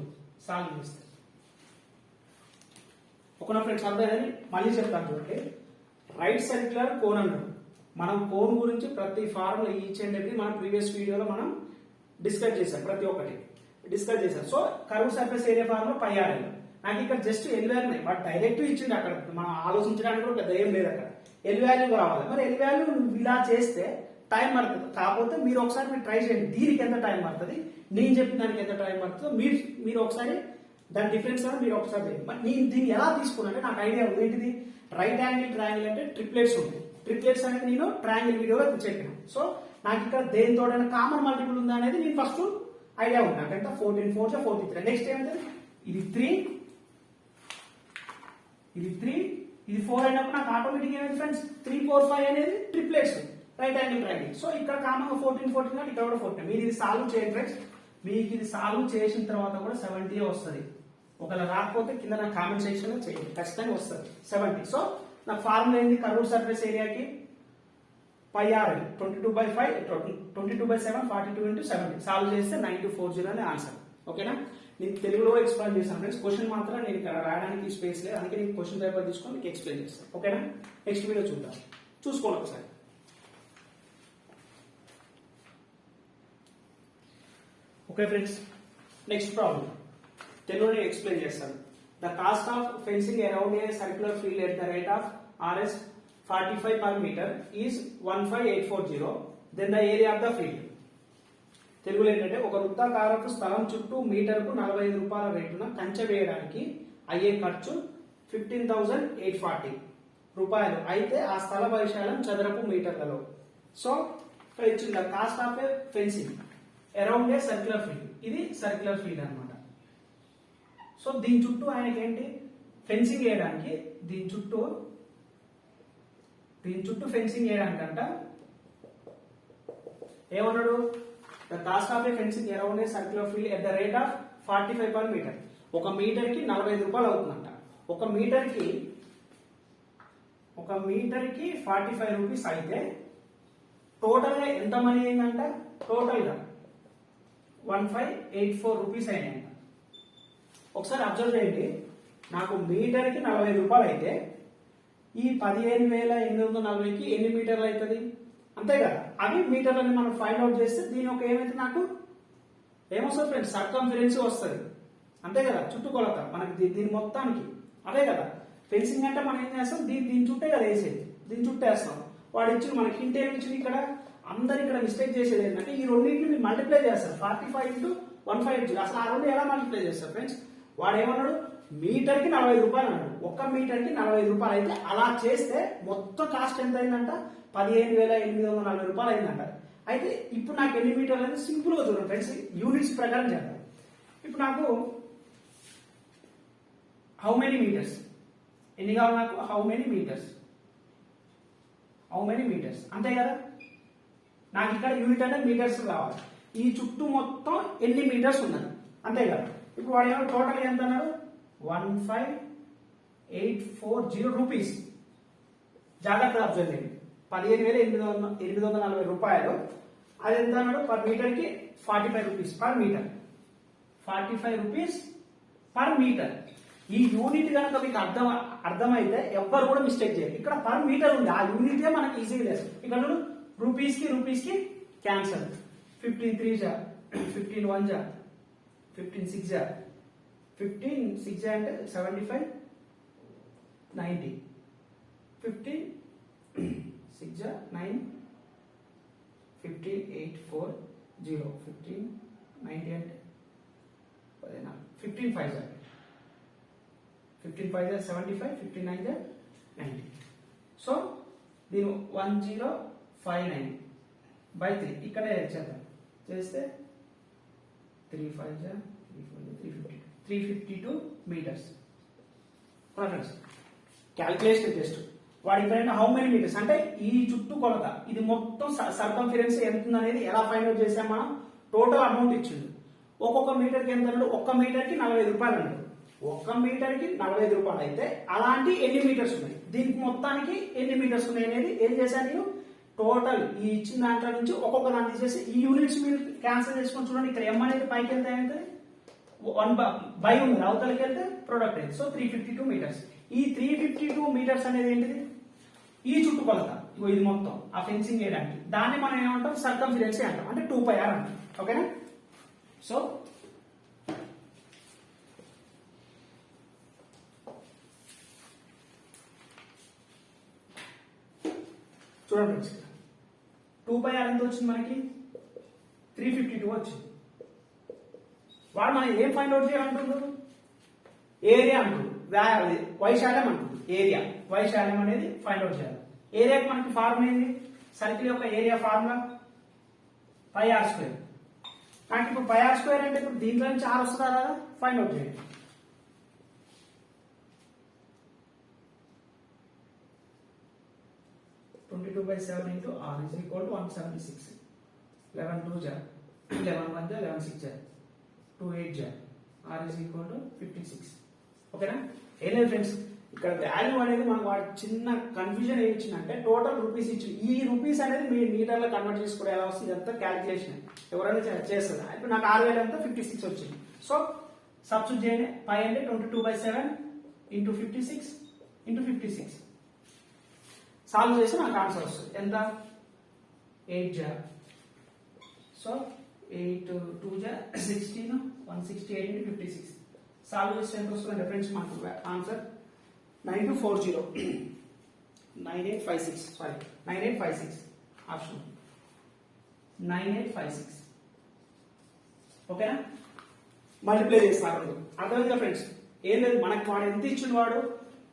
సాల్వ్ చేస్తే ఒకనా ఫ్రెండ్స్ అర్థమైందని మళ్ళీ చెప్తాను చూడండి. రైట్ సర్క్యులర్ కోన్ అన్నాడు. మనం కోన్ గురించి ప్రతి ఫార్ములా ఈచ్ అండ్ ఎవ్రీ మనం ప్రీవియస్ వీడియోలో మనం డిస్కస్ చేశాం. ప్రతి ఒక్కటి డిస్కస్ చేశాం. So curve surface area formula pi r l. నాకు ఇక్కడ just l value but direct ఇచ్చింది. అక్కడ మనం ఆలోచించడానికి కూడా పెద్ద ఏం లేదు. అక్కడ ఎల్ వాల్యూ కావాలి. మరి ఎల్ వాల్యూ ఇలా చేస్తే టైం పడుతుంది. కాకపోతే మీరు ఒకసారి మీరు ట్రై చేయండి. దీనికి ఎంత టైం పడుతుంది, నేను చెప్పిన దానికి ఎంత టైం పడుతుందో మీరు ఒకసారి దాని డిఫరెన్స్ అని మీరు ఒకసారి చేయండి. మరి నేను దీన్ని ఎలా తీసుకున్నానంటే నాకు ఐడియా ఉంది. ఏంటిది? రైట్ యాంగిల్ ట్రయాంగిల్ అంటే ట్రిప్లెట్స్ ఉంటాయి. ట్రిప్లెట్స్ అనేది నేను ట్రయాంగిల్ వీడియోలో చెప్పిన. సో నాకు ఇక్కడ దేనితోడైనా కామన్ మల్టిపుల్ ఉందా అనేది నేను ఫస్ట్ ఐడియా ఉంది. నాకంటే 14 4 43. నెక్స్ట్ ఏమంటే ఇది 3, ఇది 3, ఇది 4 అయినప్పుడు నాకు ఆటోమేటిక్ ఏమైంది ఫ్రెండ్స్? 3 4 5 అనేది triplets right angle triangle. So ఇక్కడ కామన్ 14 14 అంటే ఇక్కడ కూడా 14. మీరు ఇది సాల్వ్ చేయండి ఫ్రెండ్స్. మీకు ఇది సాల్వ్ చేసిన తర్వాత కూడా 70 వస్తుంది. ఒకవేళ రాకపోతే కింద నా కామెంట్ సెక్షన్ లో చేయండి, ఖచ్చితంగా వస్తుంది 70. సో నాకు ఫార్ములా ఏంది? కర్వ్ సర్ఫేస్ ఏరియాకి పై ఆర్ 22/5 22/7 42 into 70 సాల్వ్ చేస్తే 9240 అనే ఆన్సర్. ఓకేనా? నేను తెలుగులో ఎక్స్ప్లెయిన్ చేశాను ఫ్రెండ్స్. క్వశ్చన్ మాత్రం నేను ఇక్కడ రాయడానికి స్పేస్ లేదు, అందుకే నేను క్వశ్చన్ పేపర్ తీసుకొని మీకు ఎక్స్ప్లెయిన్ చేస్తాను. ఓకేనా? నెక్స్ట్ వీడియో చూద్దాం. చూసుకోండి ఒకసారి. ఓకే ఫ్రెండ్స్, నెక్స్ట్ ప్రాబ్లం తెలుగులో ఎక్స్ప్లెయిన్ చేస్తాను. The cost of fencing around a circular field at the rate of RS 45 per meter is 15840. Then the area of the field. తెలుగులో ఏంటంటే ఒక వృత్తాకారపు స్థలం చుట్టూ మీటర్కు 45 రూపాయల రేటున కంచె వేయడానికి అయ్యే ఖర్చు 15,840 రూపాయలు అయితే ఆ స్థల వైశాల్యం చదరపు మీటర్లలో. సో ఇక్కడ ఇచ్చింది cost of A fencing around a circular field. ఇది సర్క్యులర్ ఫీల్డ్ అన్నమాట. సో దీని చుట్టూ ఆయనకి ఏంటి ఫెన్సింగ్ వేయడానికి దీని చుట్టూ ఫెన్సింగ్ వేయడానికంట ఏమన్నాడు, the cost of A fencing around a circular field at the rate of 45 per meter. ఒక మీటర్ కి 45 రూపాయలు అవుతుందంట. ఒక మీటర్ కి 45 రూపీస్ అయితే టోటల్ గా ఎంత మనీ అయిందంట, టోటల్ గా 1584 రూపీస్ అయినాయంట. ఒకసారి అబ్జర్వ్ చేయండి, నాకు మీటర్ కి 45 రూపాయలు అయితే ఈ 15,840కి ఎన్ని మీటర్లు అవుతుంది అంతే కదా. అవి మీటర్లని మనం ఫైండ్ అవుట్ చేస్తే దీని ఒక ఏమైతే నాకు ఏమొస్తుంది ఫ్రెండ్స్, సర్కంఫరెన్స్ వస్తుంది అంతే కదా, చుట్టుకొలత మనకి దీని మొత్తానికి. అదే కదా ఫెన్సింగ్ అంటే మనం ఏం చేస్తాం, దీని చుట్టే కదా వేసేది, దీని చుట్టేస్తాం. వాడు ఇచ్చిన మనకి హింట్ ఏమి ఇచ్చింది ఇక్కడ, అందరు ఇక్కడ మిస్టేక్ చేసేది ఏంటంటే ఈ రెండింటిని మీరు మల్టిప్లై చేస్తారు 45 into 150. అసలు ఆ రెండు ఎలా మల్టిప్లై చేస్తారు ఫ్రెండ్స్, వాడు ఏమన్నాడు మీటర్ కి 45 రూపాయలు అన్నాడు. ఒక్క మీటర్ కి 45 రూపాయలు అయితే అలా చేస్తే మొత్తం కాస్ట్ ఎంత అయిందంట, 15,840 రూపాయలు అయిందంట. అయితే ఇప్పుడు నాకు ఎన్ని మీటర్లు అనేది సింపుల్ గా చూడండి ఫ్రెండ్స్, యూనిట్స్ ప్రకారం చేద్దాం. ఇప్పుడు నాకు హౌ మెనీ మీటర్స్ ఎన్ని కావాలి నాకు, హౌ మెనీ మీటర్స్ అంతే కదా. నాకు ఇక్కడ యూనిట్ అంటే మీటర్స్ కావాలి. ఈ చుట్టూ మొత్తం ఎన్ని మీటర్స్ ఉన్నది అంతే కదా. ఇప్పుడు వాడు ఏమో టోటల్ ఎంత అన్నాడు, 15,840 రూపీస్. జాగ్రత్తగా అబ్జర్వ్ చేయండి, 15,840 రూపాయలు. అది ఎంత అన్నాడు, పర్ మీటర్ కి 45 rupees per metre, 45 rupees per metre. ఈ యూనిట్ కనుక మీకు అర్థమైతే ఎవ్వరు కూడా మిస్టేక్ చేయాలి. ఇక్కడ పర్ మీటర్ ఉంది, ఆ యూనిట్ మనకి ఈజీగా లేదు. ఇక్కడ రూపీస్ కి క్యాన్సల్, 15 3 జా 15 1 జా 15 6 జా 15 6 జా అంటే 75 90, 15 6 జా 9 15 8 4 0 15 90 అంటే 15 5 జా 15 5 జా 75 15 9 జా 90. సో దీని 1059 by 3 ఇక్కడ చేద్దాం, చేస్తే 3 5 జా 352 మీటర్స్. ఫ్రెండ్స్ క్యాల్కులేషన్ టెస్ట్ వాడి ఇక్కడ హౌ మెనీ మీటర్స్ అంటే ఈ చుట్టూ కొలత, ఇది మొత్తం సర్కంఫరెన్స్ ఎంత అనేది ఎలా ఫైండ్ అవుట్ చేసాం మనం, టోటల్ అమౌంట్ ఇచ్చిండు. ఒక్కొక్క మీటర్ కి ఎంత అన్నాడు, ఒక్క మీటర్ కి 45 రూపాయలు అన్నాడు. ఒక్క మీటర్ కి 45 రూపాయలు అయితే అలాంటి ఎన్ని మీటర్స్ ఉన్నాయి, దీనికి మొత్తానికి ఎన్ని మీటర్స్ ఉన్నాయి అనేది ఏం చేశాను నేను, టోటల్ ఈ ఇచ్చిన దాంట్లో నుంచి ఒక్కొక్క దాన్ని తీసేసి ఈ యూనిట్స్ మీరు క్యాన్సిల్ చేసుకొని చూడండి. ఇక్కడ ఎం అనేది పైకి ఎంత అయింది, 1 బై ఉంది, అవతలకి వెళ్తే ప్రొడక్ట్ అయింది. So 352 metres. ఈ 352 మీటర్స్ అనేది ఏంటిది, ఈ చుట్టుకొలత, ఇది మొత్తం ఆ ఫెన్సింగ్ వేయడానికి, దాన్ని మనం ఏమంటాం సర్కంఫరెన్స్ అంటాం, అంటే 2πr అంటాం. ఓకేనా. సో చూడండి 2πr ఎంత వచ్చింది మనకి, 352 వచ్చింది. వాడు మనం ఏం ఫైండ్ అవుట్ చేయాలంటున్నాడు, ఏరియా అంటుంది, వైశాల్యం అంటుంది, ఏరియా వైశాల్యం అనేది ఫైండ్ అవుట్ చేయాలి. ఏరియాకి మనకి ఫార్ములా ఏంది, సర్కిల్ యొక్క ఏరియా ఫార్ములా πr². నాకు ఇప్పుడు πr² అంటే ఇప్పుడు దీంట్లో నుంచి r వస్తుందా కదా, ఫైండ్ అవుట్ చేయండి. (22 by 7 into r is equal to 176. 11 2 ja 11 1 ja 11 6 ja 2 8 ja r is equal to 56. ఓకేనా. ఏం లేదు ఫ్రెండ్స్, ఇక్కడ వాల్యూ అనేది మనకు వాడు చిన్న కన్ఫ్యూజన్ ఏమి ఇచ్చిందంటే టోటల్ రూపీస్ ఇచ్చి ఈ రూపీస్ అనేది మీ మీటర్లో కన్వర్ట్ చేసుకుంటే ఎలా వస్తుంది, అంతా క్యాలిక్యులేషన్ ఎవరైనా చేస్తారు. ఇప్పుడు నాకు 6,000 అంతా 56 వచ్చింది. సో సబ్స్టిట్యూట్ చేయండి, పై అంటే 22 by 7 into 56 into 56 సాల్వ్ చేస్తే నాకు ఆన్సర్ వస్తుంది ఎంత, 8 జా. సో 8 2 జా 16 168 into 56 సాల్వ్ చేస్తే ఎంత వస్తుంది ఫ్రెండ్స్, మనకు ఆన్సర్ 9240 9856 సారీ 9856 ఆప్షన్ 9856 ఓకేనా. మల్టిప్లై చేస్తారు అర్థమైందా ఫ్రెండ్స్. ఏం లేదు, మనకి వాడు ఎంత ఇచ్చిన వాడు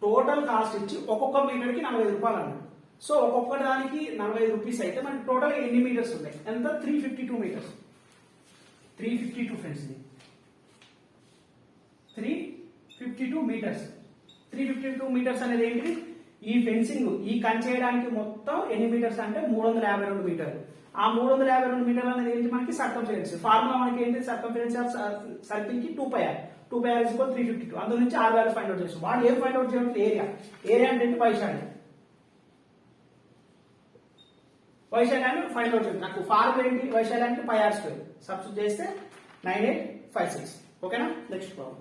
టోటల్ కాస్ట్ ఇచ్చి ఒక్కొక్క మీటర్కి 45 రూపాయలు అన్నాడు. సో ఒక్కొక్క దానికి 45 రూపీస్ అయితే మనకి టోటల్ ఎన్ని మీటర్స్ ఉంటాయి, ఎంత 352 మీటర్స్. 352 friends, 352 metres. 352 మీటర్స్ అనేది ఏంటి, ఈ ఫెన్సింగ్ ఈ కంచేయడానికి మొత్తం ఎన్ని మీటర్స్ అంటే 352 మీటర్లు. ఆ 352 మీటర్లు అనేది ఏంటి మనకి సర్కంఫరెన్స్. ఫార్ములా మనకి ఏంటి, సర్కంఫరెన్స్ ఆఫ్ సర్కిల్ కి 2πr 2πr = 352. అందులో నుంచి r వాల్యూ ఫైండ్ అవుట్ చేస్తాం. వాడు ఏం ఫైండ్ అవుట్ చేయాలి, ఏరియా అంటే వైశాల్యాన్ని ఫైండ్ అవుట్ చేయాలి. నాకు ఫార్ములా ఏంటి, వైశాల్యానికి πr² సబ్స్టిట్యూట్ చేస్తే 9856 ఓకేనా. Next problem.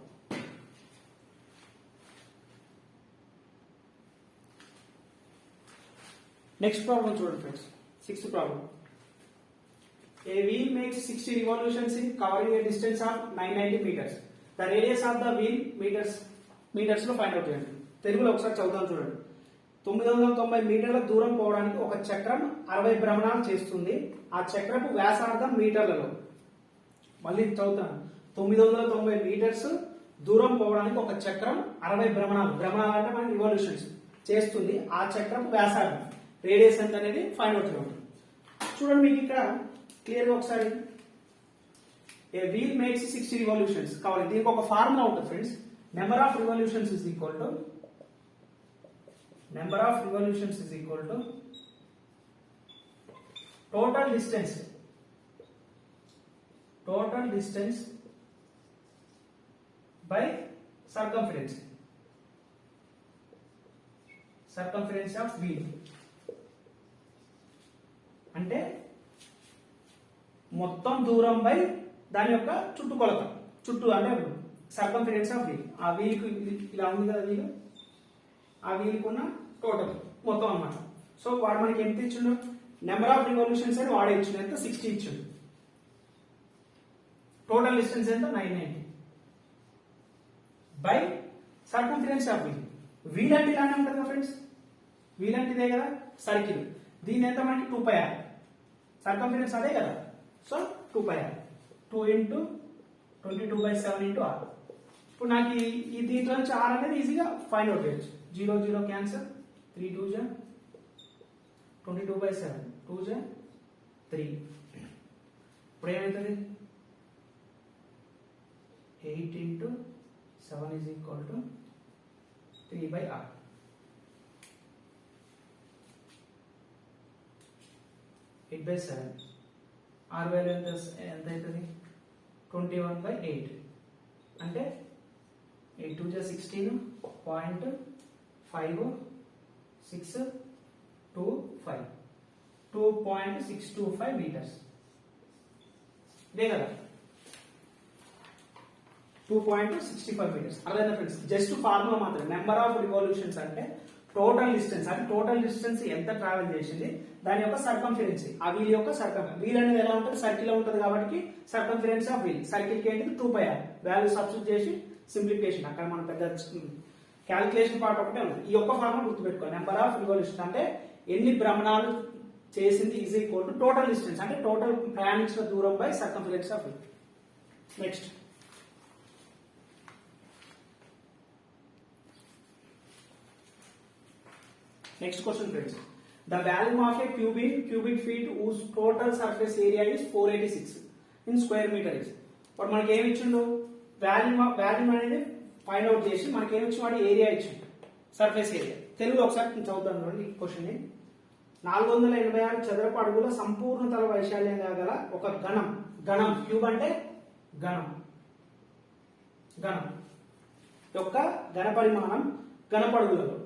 నెక్స్ట్ ప్రాబ్లం చూడండి friends, 6th problem. A wheel makes 60 revolutions in covering a distance of 990 meters. The radius of the wheel meters లో ఫైండ్ అవుట్ చేయండి. తెలుగులో ఒకసారి చదువుతాను చూడండి. 990 మీటర్ల దూరం పోవడానికి ఒక చక్రం 60 భ్రమణాలు చేస్తుంది. ఆ చక్రపు వ్యాసార్థం మీటర్లలో. మళ్ళీ చదువుతాను. 990 మీటర్స్ దూరం పోవడానికి ఒక చక్రం 60 భ్రమణాలు అంటే మనకి రివల్యూషన్స్ చేస్తుంది. ఆ చక్రపు వ్యాసార్థం రేడియస్ ఎంత అనేది ఫైండ్ అవుట్ చేయండి. చూడండి మీకు ఇక్కడ క్లియర్ గా ఒకసారి, ఏ వీల్ మేక్స్ 60 రివల్యూషన్స్ కావాలి. దీనికి ఒక ఫార్ములా ఉంటుంది friends. Number of revolutions is equal to total distance by circumference of wheel. అంటే మొత్తం దూరం బై దాని యొక్క చుట్టుకొలత, చుట్టూ అంటే సర్కంఫరెన్స్ ఆఫ్ వీల్. ఆ వీల్ కు ఇలా ఉంది కదా వీల్, ఆ వీల్ కున్న టోటల్ మొత్తం అన్నమాట. సో వాడు మనకి ఎంత ఇచ్చిండు, నెంబర్ ఆఫ్ రివల్యూషన్స్ అని వాడే ఇచ్చిండు, ఎంత 60 ఇచ్చిండు. టోటల్ డిస్టెన్స్ ఎంత 990 by circumference of wheel. Wheel అంటే ఇలానే ఉంటుంది కదా ఫ్రెండ్స్, వీల్ అంటే ఇదే కదా సర్కిల్. దీని ఎంత మనకి 2πr, సర్కంఫరెన్స్ అదే కదా. So 2πr 2 × 22/7 × r. ఇప్పుడు నాకు ఈ దీంట్లో నుంచి r అనేది ఈజీగా ఫైండ్ అవుట్ చేయొచ్చు. 0 0 క్యాన్సల్, 3 2 జా 22/7, 2 జా 3. ఇప్పుడు ఏమవుతుంది, 8 × 7 = 3/r. by 7 r వాల్యూ ఎంత అవుతుంది 21/8 అంటే 8 2 16 0.5625 2.625 మీటర్స్. ఇదే కదా 2.65 మీటర్స్. అర్థమైందా ఫ్రెండ్స్. జస్ట్ ఫార్ములా మాత్రమే. నెంబర్ ఆఫ్ రివల్యూషన్స్ అంటే టోటల్ డిస్టెన్స్, అంటే టోటల్ డిస్టెన్స్ ఎంత ట్రావెల్ చేసింది దాని యొక్క సర్కంఫరెన్స్. ఆ వీల్ యొక్క సర్కంఫరెన్స్. వీల్ అనేది ఎలా ఉంటుంది, సర్కిల్ ఉంటుంది కాబట్టి సర్కంఫరెన్స్ ఆఫ్ వీల్. సర్కిల్ కి ఏంటిది 2πr. వాల్యూ సబ్స్టిట్యూట్ చేసి సింప్లిఫికేషన్. అక్కడ మనం పెద్ద క్యాలిక్యులేషన్ పార్ట్ ఒకటే ఉంది. ఈ యొక్క ఫార్ములా గుర్తుపెట్టుకో. నెంబర్ ఆఫ్ రివల్యూషన్ అంటే ఎన్ని భ్రమణాలు చేసింది is equal to total distance, అంటే టోటల్ ప్రయాణించిన దూరం by circumference of wheel. Next question friends. The volume of a cubic feet whose total surface area is 486 in square meter is. ఇప్పుడు మనకి ఏమి ఇచ్చిండు, వాల్యూమ్ అనేది ఫైండ్ అవుట్ చేసి మనకి ఏమి ఇచ్చిన వాడు ఏరియా ఇచ్చిండు, సర్ఫేస్ ఏరియా. తెలుగులో ఒకసారి చదువుతాను చూడండి ఈ క్వశ్చన్ ని. 486 చదరపు అడుగుల సంపూర్ణ తల వైశాల్యంగా గల ఒక ఘనం క్యూబ్ అంటే ఘనం యొక్క ఘన పరిమాణం ఘనపడుగులలో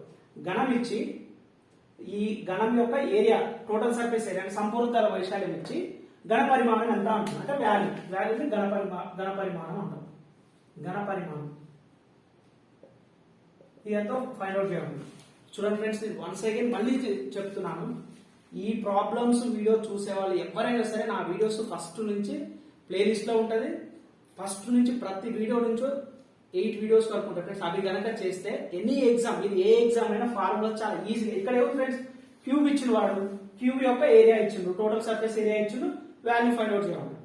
ఘనం ఇచ్చి ఈ ఘనం యొక్క ఏరియా టోటల్ సర్ఫేస్ ఏరియా సంపూర్ణ తల వైశాల్యం ఇచ్చి ఘన పరిమాణం ఎంత అంటుంది, అంటే వాల్యూని ఘన పరిమాణం అంటాం. ఘన పరిమాణం ఇదంతా ఫైండ్ అవుట్ చేయాలి. చూడండి ఫ్రెండ్స్, వన్స్ అగైన్ మళ్ళీ చెప్తున్నాను, ఈ ప్రాబ్లమ్స్ వీడియో చూసే వాళ్ళు ఎవరైనా సరే నా వీడియోస్ ఫస్ట్ నుంచి ప్లేలిస్ట్ లో ఉంటుంది. ఫస్ట్ నుంచి ప్రతి వీడియో నుంచో 8 వీడియోస్ వరకు ఉంటాయి ఫ్రెండ్స్. అవి కనుక చేస్తే ఎనీ ఎగ్జామ్, ఇది ఏ ఎగ్జామ్ అయినా ఫార్ములా చాలా ఈజీగా. ఇక్కడ ఏమో ఫ్రెండ్స్ క్యూబ్ ఇచ్చిన వాడు క్యూబ్ యొక్క ఏరియా ఇచ్చిండు, టోటల్ సర్ఫేస్ ఏరియా ఇచ్చిండు, వాల్యూ ఫైండ్ అవుట్ చేయాలి.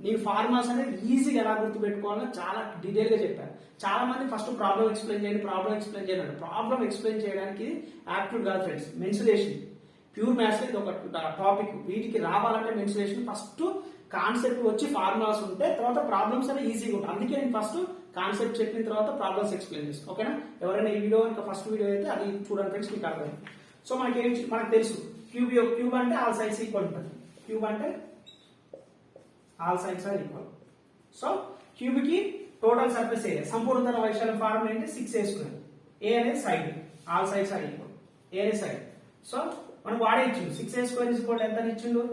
నేను ఫార్ములాస్ అనేది ఈజీగా ఎలా గుర్తు పెట్టుకోవాలో చాలా డీటెయిల్ గా చెప్పాను. చాలా మంది ఫస్ట్ ప్రాబ్లం ఎక్స్ప్లెయిన్ చేయండి ప్రాబ్లం ఎక్స్ప్లెయిన్ చేయడానికి యాప్ట్యూడ్ కాదు ఫ్రెండ్స్. మెన్సురేషన్ ప్యూర్ మ్యాథ్స్ ఇది ఒక టాపిక్. వీటికి రావాలంటే మెన్సురేషన్ ఫస్ట్ కాన్సెప్ట్ వచ్చి ఫార్ములాస్ ఉంటే తర్వాత ప్రాబ్లమ్స్ అనేది ఈజీగా ఉంటాయి. అందుకే నేను ఫస్ట్ కాన్సెప్ట్ చెప్పిన తర్వాత ప్రాబ్లమ్స్ ఎక్స్ప్లెయిన్ చేస్తాను. ఓకేనా? ఎవరైనా ఈ వీడియో ఇంకా ఫస్ట్ వీడియో అయితే అది చూడండి ఫ్రెండ్స్, మీకు అర్థమైంది. సో మనకు తెలుసు క్యూబ్ అంటే ఆల్ సైడ్స్ ఈక్వల్ ఉంటుంది. క్యూబ్ అంటే all sides are equal. So cube కి టోటల్ సర్ఫేస్ ఏరియా సంపూర్ణతర వైశాల్యం ఫార్ములా ఏంటి? 6a². ఏ అనేది side, all sides are equal. A అనేది సైడ్. సో మనకు వాడే ఇచ్చిండు 6a² ఎంత ఇచ్చిండు?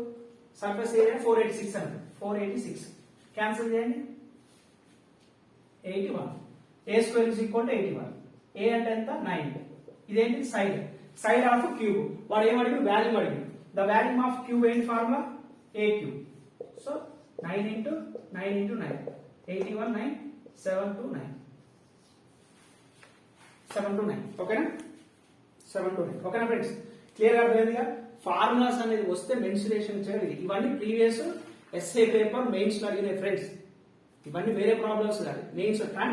సర్ఫేస్ ఏరియా 486 అంటే 486 క్యాన్సిల్ చేయండి. 81. a² = 81. ఏ అంటే ఎంత? 9. ఇదేంటి? Side of cube. వాడు ఏమడిగి? వాల్యూ అడిగి. ద వాల్యూమ్ ఆఫ్ క్యూబ్ ఏంటి formula? a³. So 9 × 9 × 9 81 9 7 to 9 7 to 9. ఓకేనా? 7 to 9. ఓకేనా ఫ్రెండ్స్? క్లియర్ గా అర్థమైందిగా? ఫార్ములాస్ అనేది వస్తే మెన్సురేషన్ చేయాలి. ఇవన్నీ ప్రీవియస్ ఎస్ఏ పేపర్ మెయిన్స్ లో అడిగినాయి ఫ్రెండ్స్. ఇవన్నీ వేరే ప్రాబ్లమ్స్ కాదు, మెయిన్స్. కానీ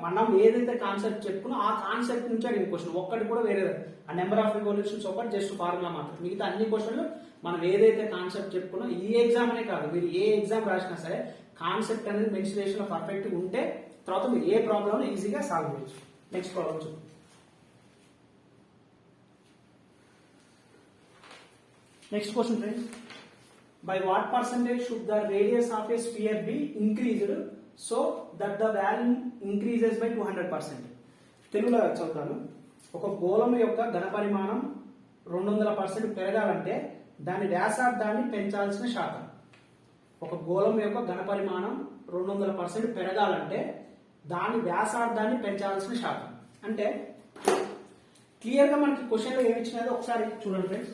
మనం ఏదైతే కాన్సెప్ట్ చెప్పుకున్నా ఆ కాన్సెప్ట్ నుంచి అడిగిన క్వశ్చన్ ఒక్కటి కూడా వేరే. ఆ నెంబర్ ఆఫ్ రివల్యూషన్స్ ఒకటి జస్ట్ ఫార్ములా మాత్రం. మిగతా అన్ని క్వశ్చన్లు మనం ఏదైతే కాన్సెప్ట్ చెప్పుకున్నా ఈ ఎగ్జామ్ అనే కాదు, మీరు ఏ ఎగ్జామ్ రాసినా సరే కాన్సెప్ట్ అనేది మెన్సురేషన్ లో పర్ఫెక్ట్ ఉంటే తర్వాత మీరు ఏ ప్రాబ్లమ్ ఈజీగా సాల్వ్ చేయొచ్చు. నెక్స్ట్ ప్రాబ్లమ్ చూద్దాం. Next question friends, by what percentage should the radius of a sphere be increased so that the value increases by 200%? తెలుగులో చదువుతాను. ఒక గోళం యొక్క ఘనపరిమాణం 200% పెరగాలంటే దాని వ్యాసార్థాన్ని పెంచాల్సిన శాతం. ఒక గోళం యొక్క ఘనపరిమాణం 200% పెరగాలంటే దాని వ్యాసార్థాన్ని పెంచాల్సిన శాతం. అంటే క్లియర్ గా మనకి క్వశ్చన్ లో ఏమి ఇచ్చినదో ఒకసారి చూడండి ఫ్రెండ్స్.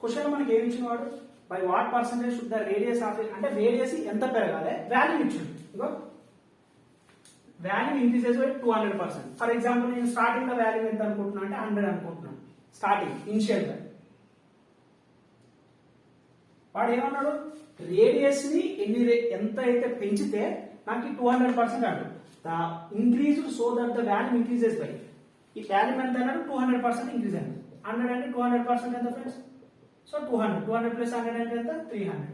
క్వశ్చన్ మనకి ఏమి ఇచ్చిన వాడు? By what percentage should the radius of, అంటే రేడియస్ ఎంత పెరగాలి? వాల్యూ ఇచ్చిండు. ఇంకో value increases by 200%. For example నేను స్టార్టింగ్ లో వాల్యూ ఎంత అనుకుంటున్నా అంటే 100 అనుకుంటున్నాను. స్టార్టింగ్ ఇనిషియల్ గా వాడు ఏమన్నాడు? రేడియస్ ని ఎంత అయితే పెంచితే నాకు 200% అంటాడు. The increase so that the value increases by, ఈ వాల్యూ ఎంత అన్నాడు? 200% ఇంక్రీజ్ అయింది. 100 అంటే 200% ఎంత ఫ్రెండ్స్? సో 200 ప్లస్ 100 అంటే ఎంత? 300.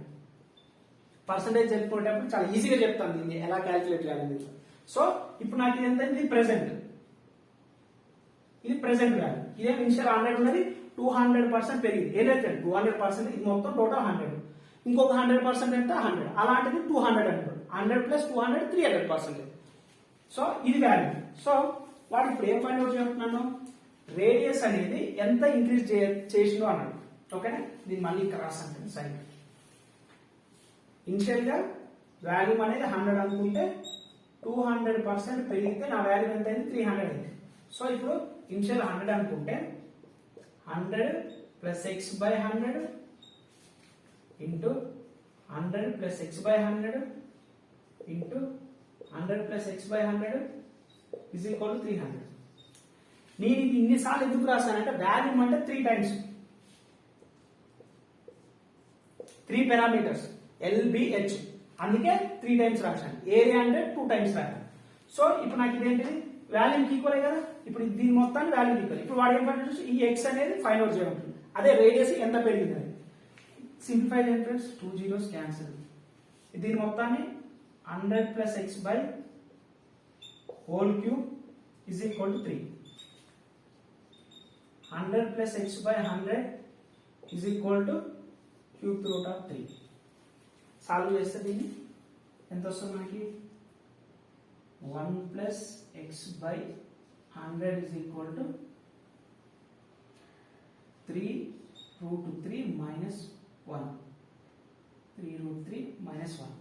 పర్సంటేజ్ చెప్పుకునేటప్పుడు చాలా ఈజీగా చెప్తాను దీన్ని ఎలా క్యాలిక్యులేట్ చేయాలని. సో ఇప్పుడు నాకు ఇది ఎంత? ఇది ప్రెసెంట్ వాల్యూ. ఇదే ఇనిషియల్ 100 ఉన్నది 200% పెరిగింది. ఏదైతే 200% ఇది మొత్తం టోటల్ 100. ఇంకొక 100% ఎంత? 100. అలాంటిది 200 అంటారు. 100 ప్లస్ 200 300%. సో ఇది వాల్యూ. సో వాడు ఇప్పుడు ఏం ఫైండ్ అవుట్ చేస్తున్నాను? రేడియస్ అనేది ఎంత ఇంక్రీజ్ చేసిందో అన్నాడు. ఓకేనా? దీన్ని మళ్ళీ ఇక్కడ రాస్తాను సైడ్. ఇనిషియల్ గా వాల్యూమ్ అనేది 100 అనుకుంటే 200% పెరిగితే నా వాల్యూమ్ ఎంత అయింది? 300 అయింది. సో ఇప్పుడు ఇనిషియల్ 100 అనుకుంటే 100 plus x/100 into 100 plus x/100 into 100 plus x/100 is equal to 300. నేను ఇది ఇన్నిసార్లు ఎందుకు రాశానంటే వాల్యూమ్ అంటే 3 టైమ్స్ 3 పారామీటర్స్ LBH, అందుకే 3 టైమ్స్ రాశాను. ఏరియా అంటే 2 టైమ్స్ రాశాను. సో ఇప్పుడు నాకు ఇదేంటిది? వాల్యూమ్కి ఈక్వల్ కదా. ఇప్పుడు దీని మొత్తాన్ని వాల్యూమ్ ఈక్వల్. ఇప్పుడు వాడు ఏం పని చూసి ఈ x అనేది ఫైండ్ అవుట్ చేయమంటుంది. అదే రేడియస్ ఎంత పెరిగింది అని సింప్లిఫై చేయండి ఫ్రెండ్స్. 2 zeros cancel. దీని మొత్తాన్ని 100 plus x by whole cube is equal to 3. 100 plus x by 100 is equal to cube root of 3. Solve చేస్తే దీన్ని ఎంత వస్తుంది మనకి? 1 plus x by 100 is equal to 3 root 3 minus 1. 3 root 3 minus 1.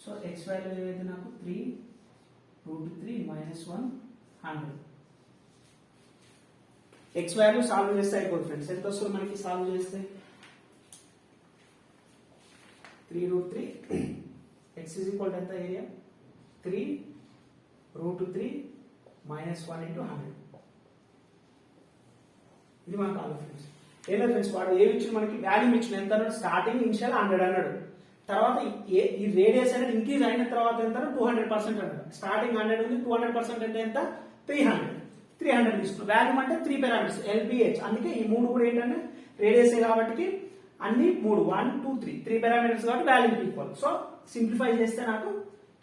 So x value ఏదైతే నాకు 3 root 3 minus 1 100. x value solve చేస్తే అయిపోతుంది friends. ఎంత వస్తుంది మనకి సాల్వ్ చేస్తే? 3 root 3 x is equal to ఎంత? ఏరియా 3 √3 -1 × 100. ఇది మనకు కావాలి ఫ్రెండ్స్. ఏం లేదు ఫ్రెండ్స్, వాడు ఏమి ఇచ్చిన మనకి వాల్యూమ్ ఇచ్చిన ఎంత అన్నాడు, స్టార్టింగ్ ఇనిషియల్ 100 అన్నాడు. తర్వాత ఈ రేడియస్ అనేది ఇంక్రీజ్ అయిన తర్వాత ఎంత 200% అన్నాడు. స్టార్టింగ్ 100 ఉంది, 200% అంటే ఎంత 300 తీసుకున్నాం. వాల్యూమ్ అంటే 3 పారామీటర్స్ LBH. అందుకే ఈ 3 కూడా ఏంటంటే రేడియస్ కాబట్టి అన్ని 3 1 2 3 పారామీటర్స్ కాబట్టి వాల్యూమ్ ఈక్వల్. సో సింప్లిఫై చేస్తే నాకు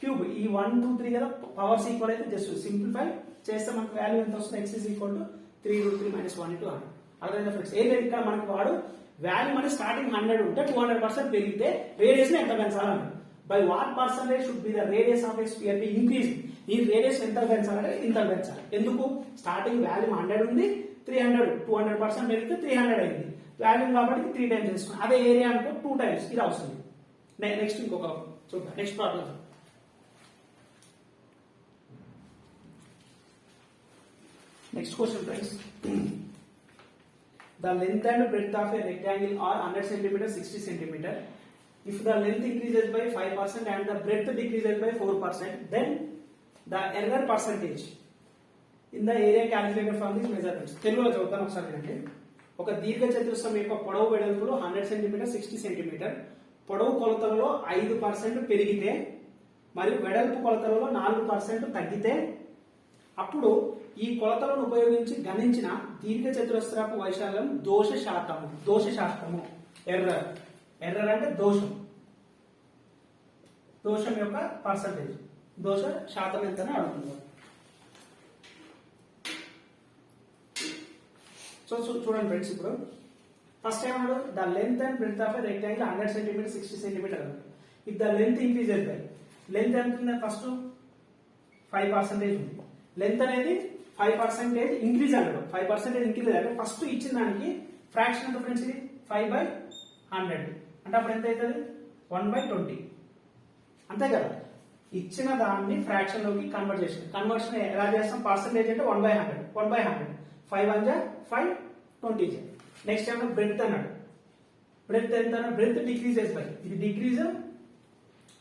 క్యూబ్ ఈ 1 2 3 కదా పవర్స్ ఈక్వల్ అయితే జస్ట్ సింప్లిఫై చేస్తే మనకు వాల్యూ ఎంత వస్తుంది, x = 3 √3 - 1 × 100. అర్థమైందా ఫ్రెండ్స్? ఏం లేదు, ఇక్కడ మనకు వాడు వాల్యూమ్ అనేది స్టార్టింగ్ 100 ఉంటే 200% పెరిగితే రేడియస్ ని ఎంత పెంచాలన్నాడు. By what percentage should be the radius of a sphere be increase. ఈ రేడియస్ ఎంత పెంచాలంటే ఇంత పెంచాలి. ఎందుకు? స్టార్టింగ్ వాల్యూమ్ 100 ఉంది, 300 200% పెరిగితే 300 అయింది. వాల్యూమ్ కాబట్టి 3 టైమ్స్ చేసుకున్నాం. అదే ఏరియా అనుకో 2 టైమ్స్ ఇది అవసరం. నెక్స్ట్ ఇంకొక చూద్దాం. Next problem. Next question, friends. The length and breadth of a rectangle are 100 cm, 60 cm. If the length increases by 5% and the breadth decreases by 4%, then the error percentage in the area calculated from these measurements. తెలుగులో చదువుతాను ఒకసారి వినండి. ఒక దీర్ఘ చతురస్రం యొక్క పొడవు వెడల్పులో 100 cm, 60 cm. పొడవు కొలతలలో 5% పెరిగితే మరియు వెడల్పు కొలతలలో 4% తగ్గితే అప్పుడు ఈ కొలతలను ఉపయోగించి గణించిన దీర్ఘ చతురస్రపు వైశాల్యం దోష శాతము ఎర్రర్ అంటే దోషం యొక్క పర్సంటేజ్, దోష శాతం ఎంతని అడుగుతున్నారు. సో చూడండి ఫ్రెండ్స్, ఇప్పుడు ఫస్ట్ ఏమన్నాడు, the length and breadth of a rectangle 100 cm, 60 cm అన్నాడు. If the length increases by, length ఎంత ఉంది ఫస్ట్ 5% ఉంది. లెంత్ అనేది 5% ఇంక్రీజ్ అన్నాడు. 5% ఇంక్రీజ్ అంటే ఫస్ట్ ఇచ్చిన దానికి ఫ్రాక్షన్ ఎంత ఫ్రెండ్స్, ఇది 5/100 అంటే అప్పుడు ఎంత అవుతుంది 1/20 అంతే కదా. ఇచ్చిన దాన్ని ఫ్రాక్షన్ లోకి కన్వర్ట్ చేసాం. కన్వర్షన్ ఎలా చేస్తాం, పర్సెంటేజ్ అంటే 1/100 5 1 5 20. నెక్స్ట్ ఏమో బ్రెడ్త్ అన్నాడు. బ్రెడ్త్ ఎంత, బ్రెడ్త్ డిక్రీజెస్ బై, ఇది డిక్రీజ్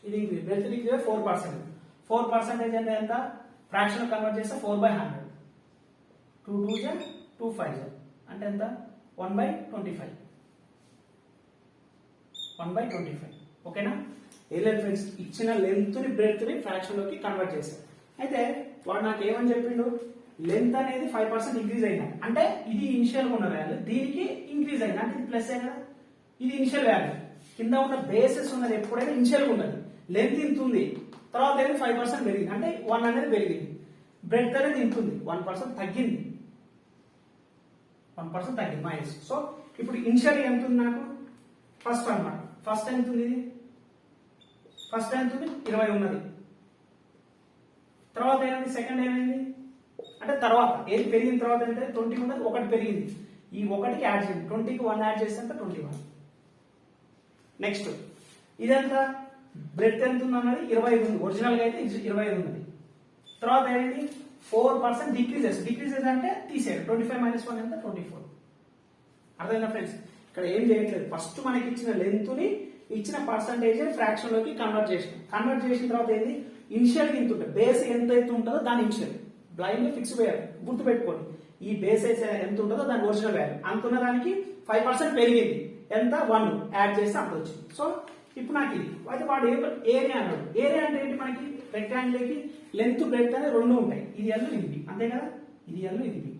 ఇది ఇంక్రీజ్. Breadth decrease 4%. 4% అంటే ఎంత, ఫ్రాక్షన్ కన్వర్ట్ చేస్తే 4/100 2 2 2 5 అంటే ఎంత 1/25. ఓకేనా? ఏలేదు ఫ్రెండ్స్, ఇచ్చిన లెంత్ ని బ్రెడ్త్ ని ఫ్రాక్షన్ లోకి కన్వర్ట్ చేశారు. అయితే వాడు నాకు ఏమని చెప్పిండు, లెంత్ అనేది 5% ఇంక్రీజ్ అయినా అంటే ఇది ఇనిషియల్ ఉన్న వాల్యూ, దీనికి ఇంక్రీజ్ అయినా అంటే ఇది ప్లస్ అయినా, ఇది ఇనిషియల్ వాల్యూ. కింద ఉన్న బేసెస్ ఉన్నది ఎప్పుడైనా ఇనిషియల్ ఉన్నది. లెంత్ ఇంత ఉంది, తర్వాత అనేది 5% పెరిగింది అంటే 1 అనేది పెరిగింది. బ్రెడ్త్ అనేది ఇంత ఉంది, 1% తగ్గింది, 1% తగ్గింది మైనస్. సో ఇప్పుడు ఇనిషియల్ ఎంత ఉంది నాకు, ఫస్ట్ అన్నమాట. ఫస్ట్ ఎంత ఉంది, ఫస్ట్ ఎంత ఉంది 20 ఉన్నది. తర్వాత ఏమైంది, సెకండ్ ఏమైంది అంటే తర్వాత ఏది పెరిగిన తర్వాత అంటే 20 ఉన్నది, 1 పెరిగింది. ఈ 1కి యాడ్ చేయండి, 20కి 1 యాడ్ చేస్తే 21. నెక్స్ట్ ఇదంతా బ్రెడ్త్ ఎంత ఉంది అన్నది 25 ఉంది, ఒరిజినల్ గా అయితే 25 ఉన్నది. తర్వాత ఏమైంది 4% డిక్రీజెస్ అంటే తీసేయాలి. 25 - 1 ఎంత 24. అర్థమైందా ఫ్రెండ్స్? ఇక్కడ ఏం చేయట్లేదు, ఫస్ట్ మనకి ఇచ్చిన లెంత్ ని ఇచ్చిన పర్సంటేజ్ ఫ్రాక్షన్ లోకి కన్వర్ట్ చేసిన తర్వాత ఏంది, ఇనిషియల్ ఇంత ఉంటుంది, బేస్ ఎంత అయితే ఉంటుందో దాని ఇనిషియల్ బ్లైండ్ ఫిక్స్ వేయాలి. గుర్తు పెట్టుకోండి, ఈ బేస్ ఎంత ఉంటుందో దాని ఒరిజినల్ వాల్యూ అంత ఉన్న దానికి 5% పెరిగింది, ఎంత 1 యాడ్ చేస్తే అంత వచ్చింది. సో ఇప్పుడు నాకు ఇది అయితే వాడు ఏరియా అన్నాడు. ఏరియా అంటే ఏంటి, మనకి రెక్టాంగిల్ కి లెంత్ బ్రెడ్త్ అనేది 2 ఉంటాయి. ఇది ఎల్ ఇది బి అంతే కదా, ఇది ఎల్ ఇది బి,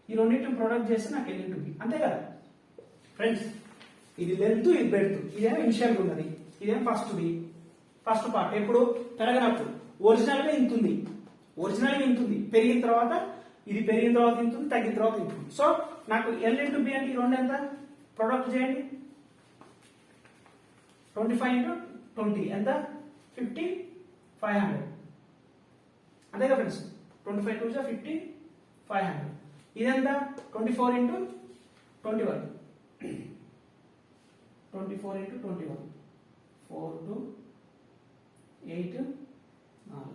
ఈ రెండింటిని ప్రొడక్ట్ చేస్తే నాకు ఎల్ ఇంటూ బి అంతే కదా ఫ్రెండ్స్. ఇది లెంత్, ఇది బ్రెడ్త్, ఇదేమో ఇనిషియల్ ఉన్నది, ఇదేమో ఫస్ట్ పార్ట్. ఎప్పుడు పెరగనప్పుడు ఒరిజినల్ గా ఇంత ఉంది, పెరిగిన తర్వాత ఇది పెరిగిన తర్వాత ఇంత ఉంది, తగ్గిన తర్వాత ఇంత ఉంది. సో నాకు ఎల్ ఇంటూ బి అంటే ఈ రెండు ఎంత, ప్రొడక్ట్ చేయండి. 25 × 20 ఎంత 50 500 అంతే కదా ఫ్రెండ్స్. 25 2 50 500. ఇదెంత 24 × 21 24 × 21 4 2 8 4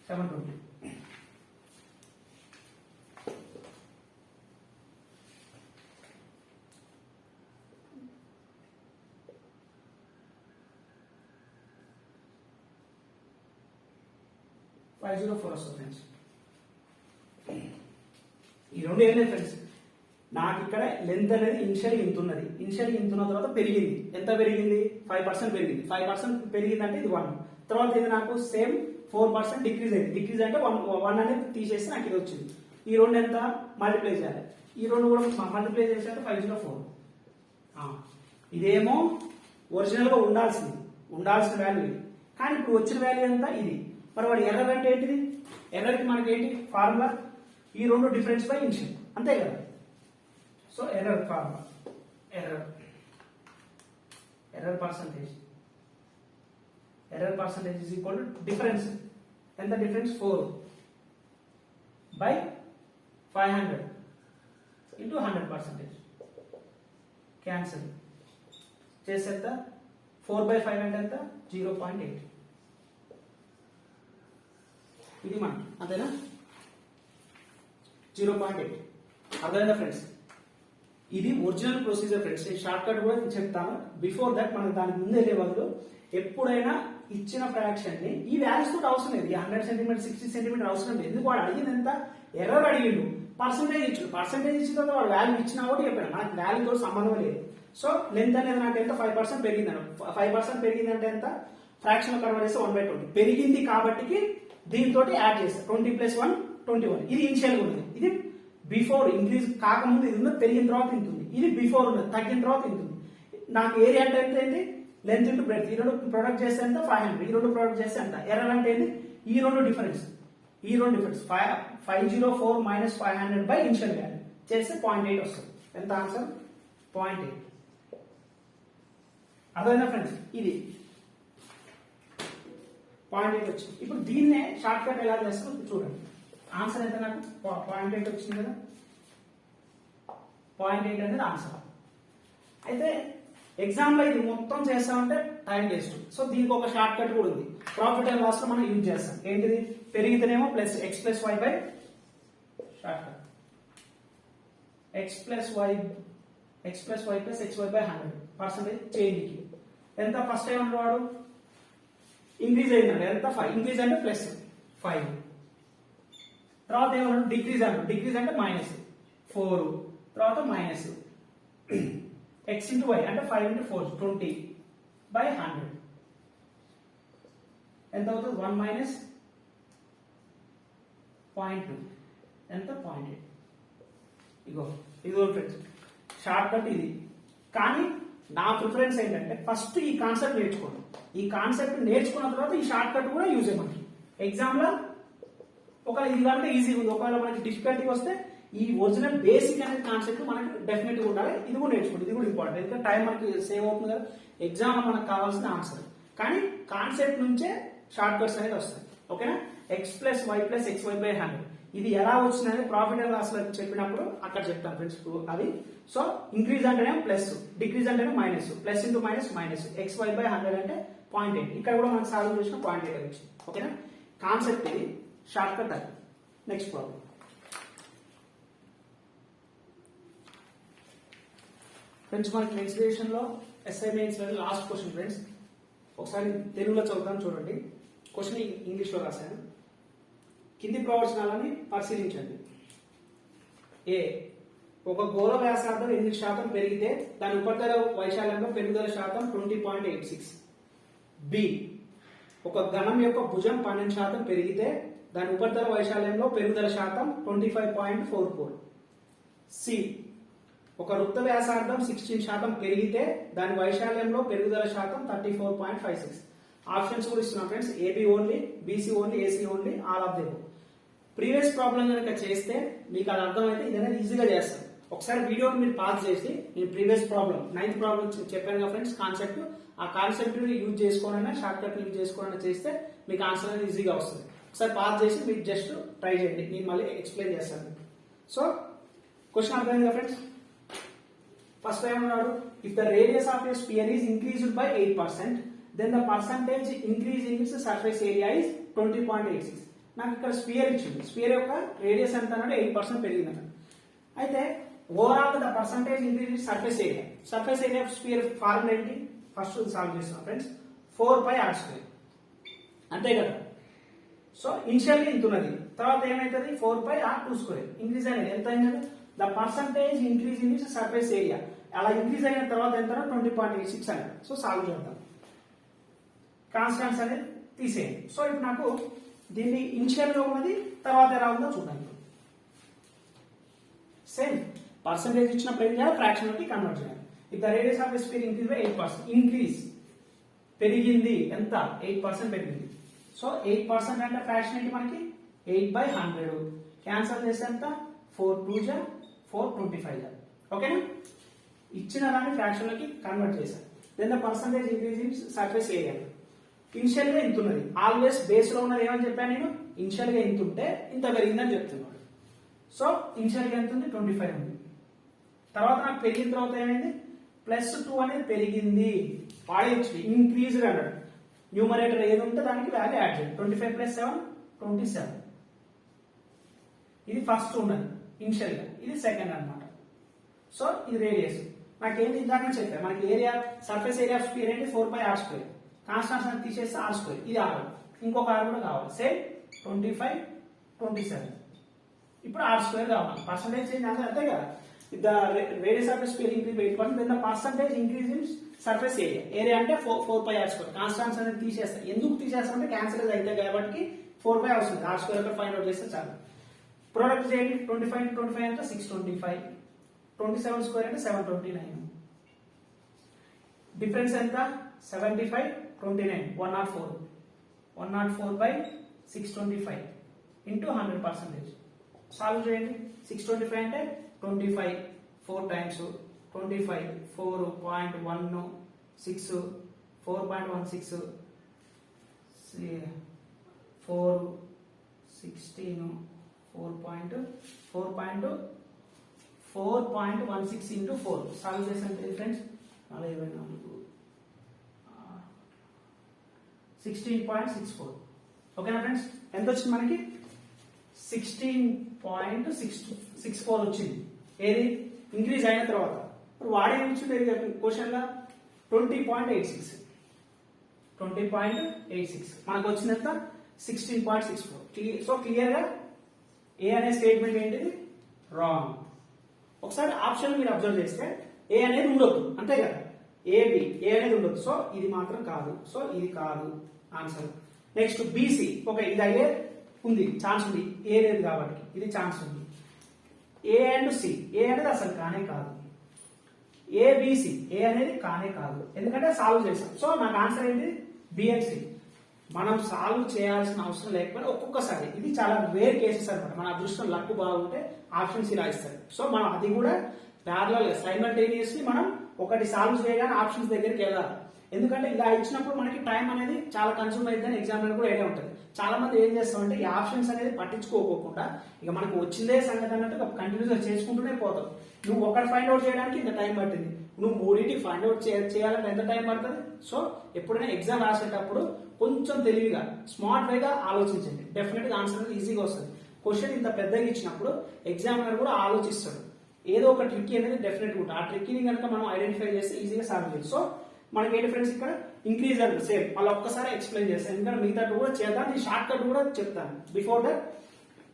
720. 504 వస్తుంది ఫ్రెండ్స్. ఈ రెండు ఏం లేదు ఫ్రెండ్స్, నాకు ఇక్కడ లెంత్ అనేది ఇనిషియల్ ఇంత ఉన్నది, ఇనిషియల్ ఇంత ఉన్న తర్వాత పెరిగింది, ఎంత పెరిగింది 5% పెరిగింది, 5% పెరిగింది అంటే ఇది 1, తర్వాత ఇది నాకు సేమ్ 4% డిక్రీజ్ అయింది, డిక్రీజ్ అంటే 1 అనేది తీసేసి నాకు ఇది వచ్చింది. ఈ రెండు ఎంత మల్టిప్లై చేయాలి, ఈ రెండు కూడా మల్టిప్లై చేసేస్తే 504. ఇదేమో ఒరిజినల్ గా ఉండాల్సిన వాల్యూ ఇది, కానీ ఇప్పుడు వచ్చిన వాల్యూ ఎంత ఇది. మరి వాడు ఎర్రర్ అంటే ఏంటిది, ఎర్రర్ కి మనకి ఏంటి ఫార్ములా, ఈ రెండు డిఫరెన్స్ బై ఇనిషియల్, అంతే కదా. So error formula, error percentage is equal to difference, ఎంత డిఫరెన్స్ 4 బై 500 ఇంటూ 100%. క్యాన్సిల్ చేసేంత 4 బై 5 అంటే ఎంత 0.8. ఇది మనకి అంతేనా 0.8. అర్థమైందా ఫ్రెండ్స్, ఇది ఒరిజినల్ ప్రొసీజర్ ఫ్రెండ్స్. నేను షార్ట్ కట్ కూడా చెప్తాను. బిఫోర్ దట్ మనం దానికి ముందు వెళ్ళే బదులు ఎప్పుడైనా ఇచ్చిన ఫ్రాక్షన్ ని ఈ వాల్యూస్ తోటి అవసరం లేదు, 100 సెంటీమీటర్ 60 సెంటీమీటర్ అవసరం లేదు. ఎందుకు వాడు అడిగింది ఎంత ఎర్రర్ అడిగిండు, పర్సంటేజ్ ఇచ్చిన తర్వాత వాడు వాల్యూ ఇచ్చినా కూడా చెప్పాడు, మనకి వాల్యూతో సంబంధం లేదు. సో లెంత్ అనేది నాకు ఎంత 5% పెరిగింది, 5% పెరిగిందంటే ఎంత ఫ్రాక్షన్ కన్వర్ట్ చేస్తే 1/20 పెరిగింది కాబట్టి దీంతో యాడ్ చేస్తా 20 + 1 21. ఇది ఇనిషియల్ ఉంది, ఇది బిఫోర్ ఇంక్రీజ్ కాకముందు ఇది ఉంది, పెరిగిన తర్వాత ఇంతుంది. ఇది బిఫోర్ ఉన్నది, తగ్గిన తర్వాత ఇంతుంది. నాకు ఏరియా అంటే ఎంత ఏంటి లెంత్ ఇంటూ బ్రెడ్త్, ఈ రెండు ప్రొడక్ట్ చేస్తే ఎంత 500, ఈ రెండు ప్రొడక్ట్ చేస్తే ఎంత. ఎర్రర్ అంటే ఏంటి ఈ రెండు డిఫరెన్స్ 504 - 500 బై ఇనిషియల్ వాల్యూ చేస్తే 0.8 వస్తుంది. ఎంత ఆన్సర్ 0.8. అర్థమైందా ఫ్రెండ్స్, ఇది 0.8 వచ్చింది. ఇప్పుడు దీన్నే షార్ట్ కట్ ఎలా చేస్తాం చూడండి. ఆన్సర్ ఎంత నాకు 0.8 వచ్చింది కదా, 0.8 అనేది ఆన్సర్. అయితే ఎగ్జామ్ లో ఇది మొత్తం చేస్తామంటే టైం వేస్ట్. సో దీనికి ఒక షార్ట్ కట్ కూడా ఉంది, ప్రాఫిట్ అండ్ లాస్ లో మనం యూజ్ చేస్తాం. ఏంటిది పెరిగితేనేమో plus x + y by short cut x + y + xy by 100% change కి ఎంత ఫస్ట్ టైం వాడు ఇంక్రీజ్ అయిందండి ఎంత 5, ఇంక్రీజ్ అంటే +5, తర్వాత ఏమన్నాడు డిక్రీజ్ అన్నాడు, డిక్రీజ్ అంటే -4, తర్వాత మైనస్ x × y అంటే 5 × 4 20 బై 100 ఎంత అవుతుంది 1 - 0.2 ఎంత 0.8. ఇగో ఫ్రెండ్స్ షార్ట్ కట్ ఇది. కానీ నా ప్రిఫరెన్స్ ఏంటంటే ఫస్ట్ ఈ కాన్సెప్ట్ నేర్చుకోండి, ఈ కాన్సెప్ట్ నేర్చుకున్న తర్వాత ఈ షార్ట్ కట్ కూడా యూజ్ అయ్యి ఎగ్జామ్ లో ఒకవేళ ఇది కంటే ఈజీగా ఉంది, ఒకవేళ మనకి డిఫికల్టీ వస్తే ఈ ఒరిజినల్ బేసిక్ అనే కాన్సెప్ట్ మనకి డెఫినెట్ గా ఉండాలి. ఇది కూడా నేర్చుకోండి, ఇది కూడా ఇంపార్టెంట్, ఎందుకంటే టైం మనకి సేవ్ అవుతుంది కదా. ఎగ్జామ్ లో మనకు కావాల్సిన ఆన్సర్, కానీ కాన్సెప్ట్ నుంచే షార్ట్ కట్స్ అనేది వస్తాయి. ఓకేనా, x + y + xy బై 100 ఇది ఎలా వచ్చిందని ప్రాఫిట్ అండ్ లాస్ లో చెప్పినప్పుడు అక్కడ చెప్తాను ఫ్రెండ్స్ అది. సో ఇంక్రీజ్ అంటేనే ప్లస్, డిక్రీజ్ అంటేనే minus, plus into minus, xy by 100 అంటే 0.8. ఇక్కడ కూడా మనం సాల్వ్ చేసిన 0.8 వచ్చింది. ఓకేనా, కాన్సెప్ట్ ఇది, షార్ట్ కట్ అది. నెక్స్ట్ ప్రాబ్లం ఫ్రెండ్స్, మనకి నెక్స్ట్ ఎడిషన్ లో ఎస్ఐ మెయిన్స్ లో లాస్ట్ క్వశ్చన్ ఫ్రెండ్స్. ఒకసారి తెలుగులో చదువుతాను చూడండి. క్వశ్చన్ ఇంగ్లీష్ లో రాశాను. కింది ప్రవచనాలని పరిశీలించండి. ఏ, ఒక గోళ వ్యాసార్థం 8% పెరిగితే దాని ఉపరితల వైశాల్యంలో పెరుగుదల శాతం 20.86. బి, ఒక ఘనం యొక్క భుజం 12% పెరిగితే దాని ఉపరితల వైశాల్యంలో పెరుగుదల శాతం 25.44. సి, ఒక వృత్త వ్యాసార్థం 16% పెరిగితే దాని వైశాల్యంలో పెరుగుదల శాతం 34.56. ఆప్షన్స్ కూడా ఇస్తున్నాం friends, AB only, BC only, AC only, all of them. Previous problem కనుక చేస్తే మీకు అది అర్థమైతే ఇదైనా ఈజీగా చేస్తాం. ఒకసారి వీడియోని మీరు పాస్ చేసి నేను ప్రీవియస్ ప్రాబ్లం 9th ప్రాబ్లం చెప్పాను కదా ఫ్రెండ్స్ కాన్సెప్ట్, ఆ కాన్సెప్ట్ యూజ్ చేసుకోవాలన్నా షార్ట్ కట్ యూజ్ చేసుకోవాలన్నా చేస్తే మీకు ఆన్సర్ అనేది ఈజీగా వస్తుంది. ఒకసారి పాస్ చేసి మీరు జస్ట్ ట్రై చేయండి, నేను మళ్ళీ ఎక్స్ప్లెయిన్ చేస్తాను. సో క్వశ్చన్ అర్థమైంది కదా ఫ్రెండ్స్. ఫస్ట్ ఏమన్నాడు, if the radius of a spear is increased by 8%, then the percentage increase in its surface area is 20.86. నాకు ఇక్కడ స్పియర్ ఇచ్చింది, స్పియర్ యొక్క రేడియస్ ఎంత అన్నాడు 8% పెరిగిందట. అయితే overall the percentage increase in surface area, surface area of sphere formula ఏంటి first solve చేస్తున్నాం friends, 4πr², అంతే కదా. సో ఇనిషియల్గా ఇంత ఉన్నది, తర్వాత ఏమైతుంది 4/r². ఇంక్రీజ్ అనేది ఎంత అయింది? The percentage increase in this surface area. అలా ఇంక్రీజ్ అయిన తర్వాత ఎంత 20.86 అనేది. సో సాల్వ్ చేద్దాం. కాన్స్టాంట్స్ అనేది తీసేయండి. సో ఇప్పుడు నాకు దీన్ని ఇనిషియల్ గా ఉన్నది తర్వాత ఎలా ఉందో చూద్దాం. సేమ్ పర్సంటేజ్ ఇచ్చినప్పుడు ఏం చేయాలి? ఫ్రాక్షన్ లోకి కన్వర్ట్ చేయాలి. If the radius of sphere increase by 8%, increase పెరిగింది ఎంత? 8% పెరిగింది. సో 8% అంటే ఫ్రాక్షన్ ఏంటి మనకి? 8/100. క్యాన్సల్ చేస్తే ఎంత? 4×2 4/25. ఓకేనా? ఇచ్చిన దాన్ని ఫ్రాక్షన్ లోకి కన్వర్ట్ చేశాను. Then the percentage increase in surface area. Initial గా ఇంత ఉన్నది, ఆల్వేస్ బేస్ లో ఉన్నది ఏమని చెప్పాను నేను? ఇనిషియల్ గా ఇంత ఉంటే ఇంత పెరిగిందని చెప్తున్నాడు. సో ఇనిషియల్ గా ఎంత ఉంది? 25 ఉంది. తర్వాత నాకు పెరిగిన తర్వాత ఏమైంది? +2 అనేది పెరిగింది. వాడేచ్చి ఇంక్రీజ్ అన్నాడు. న్యూమరేటర్ ఏది ఉంటే దానికి వాల్యూ యాడ్ చేయండి. 25 + 7 27. ఇది ఫస్ట్ ఉన్నది ఇనిషియల్ గా, ఇది సెకండ్ అన్నమాట. సో ఇది రేడియస్. నాకేంటి ఇందాక చెప్పాను, మనకి area surface area of sphere ఏంటి? 4/r². కాన్స్టాంట్స్ అని తీసేస్తే r². ఇది r, ఇంకొక r కూడా కావాలి. సేమ్ 25 27. ఇప్పుడు r² కావాలి. పర్సంటేజ్ చేంజ్ అంతే కదా. The radius of sphere increase by 8%, then the percentage increase in surface area. Area అంటే 4/r². కాన్స్టాంట్స్ అనేది తీసేస్తాం. ఎందుకు తీసేస్తామంటే క్యాన్సిల్ అయితే కాబట్టి 4/5 వస్తుంది. r² ఇక్కడ ఫైండ్ అవుట్ చేస్తే చాలు. ప్రొడక్ట్ చేయండి. 25 × 25 అంటే 625. 27² అంటే 729. డిఫరెన్స్ ఎంత? 75 29 104. 104/625 ఇంటూ 100%. సాల్వ్ చేయండి. 625 అంటే 25 4 టైమ్స్ 25 4.16 4.16 4 16 4.16 ఇంటూ 4. సాల్వ్ చేసాను ఫ్రెండ్స్. 16.64. ఓకేనా ఫ్రెండ్స్? ఎంత వచ్చింది మనకి? 16.64 వచ్చింది. ఏది? ఇంక్రీజ్ అయిన తర్వాత. ఇప్పుడు వాడేమి ఇచ్చింది క్వశ్చన్ లా? 20.86. 20.86 మనకు వచ్చింది ఎంత? 16.64. సో క్లియర్ గా ఏ అనే స్టేట్మెంట్ ఏంటిది? రాంగ్. ఒకసారి ఆప్షన్ మీరు అబ్జర్వ్ చేస్తే ఏ అనేది ఉండొద్దు, అంతే కదా. ఏ అనేది ఉండొద్దు. సో ఇది మాత్రం కాదు. సో ఇది కాదు ఆన్సర్. Next BC. ఓకే, ఇది అయ్యే ఉంది, ఛాన్స్ ఉంది. ఏ లేదు కాబట్టి ఇది ఛాన్స్ ఉంది. ఏ అండ్ సి. ఏ అనేది అసలు కానే కాదు. ఏబిసి. ఏ అనేది కానే కాదు, ఎందుకంటే సాల్వ్ చేసాం. సో నాకు ఆన్సర్ ఏంటి? B and C. మనం సాల్వ్ చేయాల్సిన అవసరం లేకపోయినా ఒక్కొక్కసారి, ఇది చాలా రేర్ కేసెస్ అనమాట, మన అదృష్టం లక్ బాగుంటే ఆప్షన్స్ ఇలా ఇస్తారు. సో మనం అది కూడా ప్యారలల్ సైమల్టేనియస్లీ మనం ఒకటి సాల్వ్ చేయగానే ఆప్షన్స్ దగ్గరికి వెళ్ళాలి. ఎందుకంటే ఇలా ఇచ్చినప్పుడు మనకి టైం అనేది చాలా కన్సూమ్ అవుతుందని ఎగ్జామినర్ కూడా ఐడియా ఉంటుంది. చాలా మంది ఏం చేస్తామంటే ఈ ఆప్షన్స్ అనేది పట్టించుకోకుండా ఇక మనకు వచ్చిందే సంగతి అన్నట్టు కంటిన్యూస్ గా చేసుకుంటూనే పోతాం. నువ్వు ఒకటి ఫైండ్ అవుట్ చేయడానికి ఇంత టైం పట్టింది, నువ్వు మూడింటికి ఫైండ్ అవుట్ చేయాలంటే ఎంత టైం పడుతుంది? సో ఎప్పుడైనా ఎగ్జామ్ రాసేటప్పుడు కొంచెం తెలివిగా స్మార్ట్ వేగా ఆలోచించండి. డెఫినెట్ గా ఆన్సర్ అనేది ఈజీగా వస్తుంది. క్వశ్చన్ ఇంత పెద్దగా ఇచ్చినప్పుడు ఎగ్జామినర్ కూడా ఆలోచిస్తాడు, ఏదో ఒక ట్రిక్ అనేది డెఫినెట్ ఉంటుంది. ఆ ట్రిక్ని కనుక మనం ఐడెంటిఫై చేస్తే ఈజీగా సాల్వ్ చేయొచ్చు. సో మనకి ఏంటి ఫ్రెండ్స్, ఇక్కడ ఇంక్రీజ్ అండ్ సేమ్ మళ్ళీ ఒక్కసారి ఎక్స్ప్లెయిన్ చేస్తాను, ఎందుకంటే మిగతా కూడా చేద్దాం. నేను షార్ట్ కట్ కూడా చెప్తాను. బిఫోర్ దట్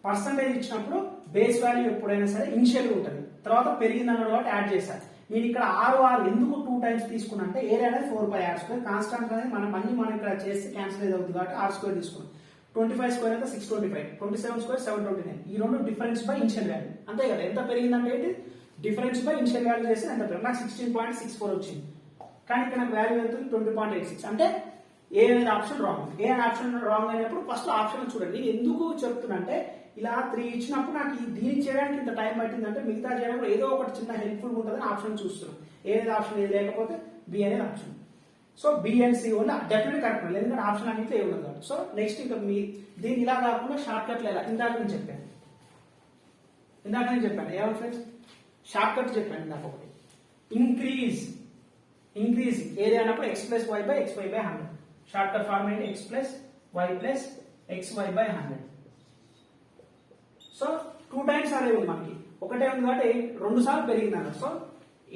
పర్సంటేజ్ ఇచ్చినప్పుడు బేస్ వాల్యూ ఎప్పుడైనా సరే ఇనిషియల్ ఉంటుంది, తర్వాత పెరిగిందన్న కాబట్టి యాడ్ చేశాను. నేను ఇక్కడ ఆరు ఎందుకు 2 టైమ్స్ తీసుకున్నా అంటే ఏరియా అనేది 4/r², కాన్స్టాంట్ అనేది మనం ఇక్కడ చేస్తే క్యాన్సిల్ అవుతుంది కాబట్టి r² తీసుకున్నాం. 25² అయితే 625, 27² 729. ఈ రెండు డిఫరెన్స్ బై ఇనిషియల్ వాల్యూ, అంతే కదా. ఎంత పెరిగిందంటే ఏంటి? డిఫరెన్స్ బై ఇనిషియల్ వాల్యూ చేస్తే ఎంత పెరిగింది? నాకు 16.64 వచ్చింది, కానీ ఇక్కడ నాకు వాల్యూ ఎంత? 20.86. అంటే ఏ అనేది ఆప్షన్ రాంగ్. ఏ అనే ఆప్షన్ రాంగ్ అయినప్పుడు ఫస్ట్ ఆప్షన్ చూడండి. నేను ఎందుకు చెప్తున్నా అంటే ఇలా 3 ఇచ్చినప్పుడు నాకు దీనికి చేయడానికి ఇంత టైం పట్టిందంటే మిగతా చేయడానికి ఏదో ఒకటి చిన్న హెల్ప్ఫుల్ ఉంటుందని ఆప్షన్ చూస్తున్నాం. ఏ అనేది ఆప్షన్ ఏది లేకపోతే బి అనేది option. So B and C వల్ల డెఫినెట్ కరెక్ట్, ఎందుకంటే ఆప్షన్ అన్నింటిలో ఏ ఉండదు. సో నెక్స్ట్ ఇంకా దీన్ని ఇలా కాకుండా షార్ట్ కట్ లేదా ఇందాక నేను చెప్పాను ఏమన్నా ఫ్రెండ్స్, షార్ట్ కట్ చెప్పాను ఇందాక ఒకటి. ఇంక్రీజ్ ఏరియా అన్నప్పుడు x+y/xy/100. షార్ట్ కట్ ఫార్మ్ ఏంటి? x+y+xy/100. సో 2 టైమ్స్ అనేది ఉంది మనకి, ఒకటే ఉంది కాబట్టి 2 సార్లు పెరిగింది అన్నమాట. సో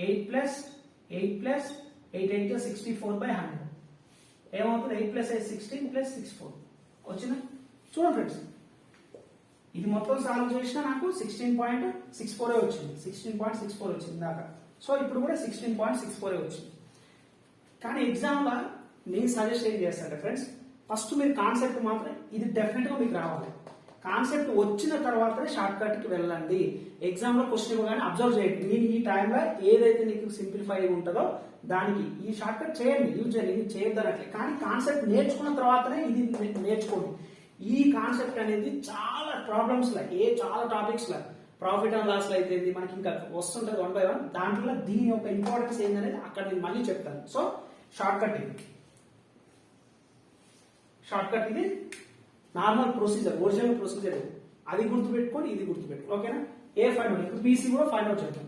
8+8 64/100 ఏమవుతుంది? 8+8 16 + 64 వచ్చిందా? చూడండి ఫ్రెండ్స్, ఇది మొత్తం సాల్వ్ చేసినా నాకు 16.64 వచ్చింది. 16.64 వచ్చింది దాకా. సో ఇప్పుడు కూడా 16.64 వచ్చింది. కానీ ఎగ్జామ్లో నేను సజెస్ట్ ఏం చేస్తాను ఫ్రెండ్స్, ఫస్ట్ మీరు కాన్సెప్ట్ మాత్రం ఇది డెఫినెట్గా మీకు రావాలి. కాన్సెప్ట్ వచ్చిన తర్వాతనే షార్ట్ కట్కి వెళ్ళండి. ఎగ్జామ్లో క్వశ్చన్ ఇవ్వగానే అబ్జర్వ్ చేయండి. నేను ఈ టైంలో ఏదైతే నీకు సింప్లిఫై ఉంటుందో దానికి ఈ షార్ట్ కట్ చేయండి, యూజ్ చేయండి, ఇది చేయొద్దనట్లే. కానీ కాన్సెప్ట్ నేర్చుకున్న తర్వాతనే ఇది నేర్చుకోండి. ఈ కాన్సెప్ట్ అనేది చాలా ప్రాబ్లమ్స్ చాలా టాపిక్స్ ప్రాఫిట్ అండ్ లాస్ అయితే మనకి ఇంకా వస్తుంటది 1 by 1. దాంట్లో దీని యొక్క ఇంపార్టెన్స్ ఏంటనేది అక్కడ నేను మళ్ళీ చెప్తాను. సో షార్ట్ కట్ ఇది నార్మల్ ప్రొసీజర్, ఒరిజినల్ ప్రొసీజర్. అది గుర్తుపెట్టుకొని ఇది గుర్తుపెట్టుకోండి. ఓకేనా? ఏ ఫైండ్ అవుట్, ఇప్పుడు పీసీ కూడా ఫైండ్ అవుట్ చేద్దాం.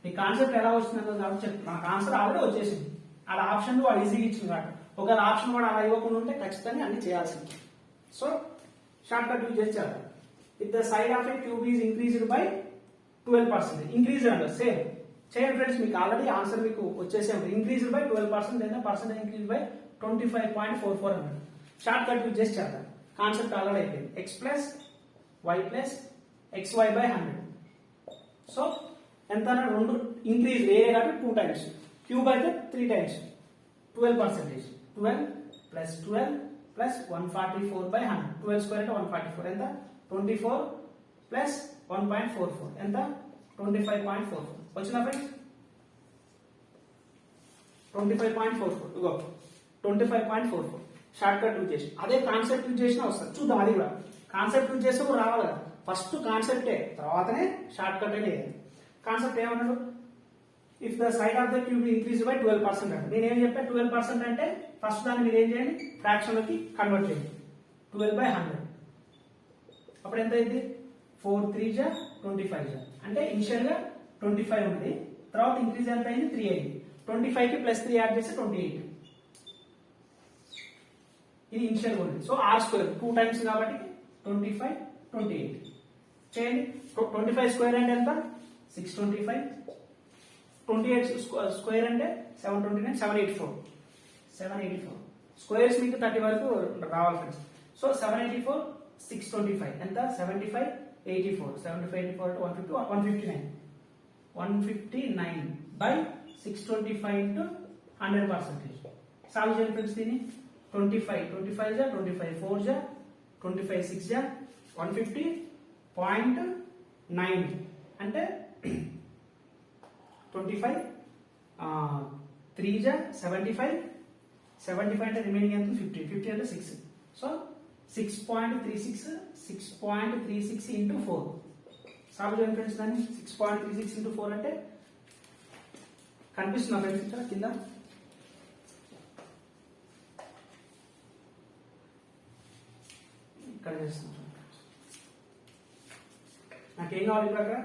ఈ కాన్సెప్ట్ ఎలా వచ్చిందో కాబట్టి చెప్తాను. నాకు ఆన్సర్ ఆల్రెడీ వచ్చేసింది. అలా ఆప్షన్ వాడు ఈజీగా ఇచ్చింది కాబట్టి ఒకవేళ ఆప్షన్ కూడా అలా ఇవ్వకుండా ఉంటే ఖచ్చితంగా అన్ని చేయాల్సింది. సో షార్ట్ కట్ యూజ్ చేసి చేద్దాం. If the side of A cube is increased by 12%, increase అండి సేమ్ చేయండి ఫ్రెండ్స్. మీకు ఆల్రెడీ ఆన్సర్ మీకు వచ్చేసే ఉంటుంది. ఇంక్రీజ్డ్ బై 12%, లేదా పర్సెంటేజ్ ఇంక్రీజ్ బై 25.44 అన్నాడు. షార్ట్ కట్ యూజ్ చేసి చేద్దాం. కాన్సెప్ట్ ఆల్రెడీ అయిపోయింది. x plus y plus xy by 100. So ఎంత అన్నాడు? 2 ఇంక్రీజ్ ఏ కాబట్టి 2 టైమ్స్, క్యూబ్ అయితే 3 times, 12%. 12 plus 12 plus 144 by 100. 12 square అంటే 144 ఎంత? 24 ప్లస్ 1.44 ఎంత? 25.44 వచ్చిన ఫ్రెండ్స్. 25.44 ఇగో 25.44 షార్ట్ కట్ యూజ్ చేసి అదే కాన్సెప్ట్ యూజ్ చేసినా వస్తుంది. చూద్దాం అది కూడా. కాన్సెప్ట్ యూజ్ చేస్తే కూడా రావాలి కదా. ఫస్ట్ కాన్సెప్టే, తర్వాతనే షార్ట్ కట్ అనేది. కాన్సెప్ట్ ఏమన్నాడు? If the side of the cube increase by 12% అంటే నేనేం చెప్పా? 12% అంటే ఫస్ట్ దాన్ని మీరు ఏం చేయండి, ఫ్రాక్షన్ లోకి కన్వర్ట్ చేయండి. 12 by 100 అప్పుడు ఎంత అయింది? 4 3 జా 25 అంటే ఇనిషియల్ గా 25 ఉంది, తర్వాత ఇంక్రీజ్ ఎంత అయింది? 3 అయింది. 25 కి ప్లస్ 3 యాడ్ చేస్తే 28. ఇది ఇనిషియల్ ఉంది. సో r స్క్వేర్ 2 టైమ్స్ కాబట్టి 25 28 చేయండి. 25 స్క్వేర్ అంటే ఎంత? 625. 28 స్క్వేర్ అంటే 729, 784 స్క్వేర్స్ మీకు 30 వరకు రావాలి ఫ్రెండ్స్. సో 784 625 ఎంత? 75 84 75 84 150 159 బై 625 into 100%. సాల్వ్ చేయండి ఫ్రెండ్స్ దీన్ని. 25 జా 25 4 జా 25 6 జా 150.9 అంటే 25 3 జా 75 అంటే రిమైనింగ్ ఎంత? 50 అంటే 6. సో 6.36 into 4 సాల్వ్ చేయండి ఫ్రెండ్స్ దాన్ని. 6.36 into 4 అంటే కనిపిస్తుందా ఫ్రెండ్స్ ఇక్కడ కింద? ఇక్కడ చేస్తున్నాం. నాకేం కావాలి ఇప్పుడు అక్కడ?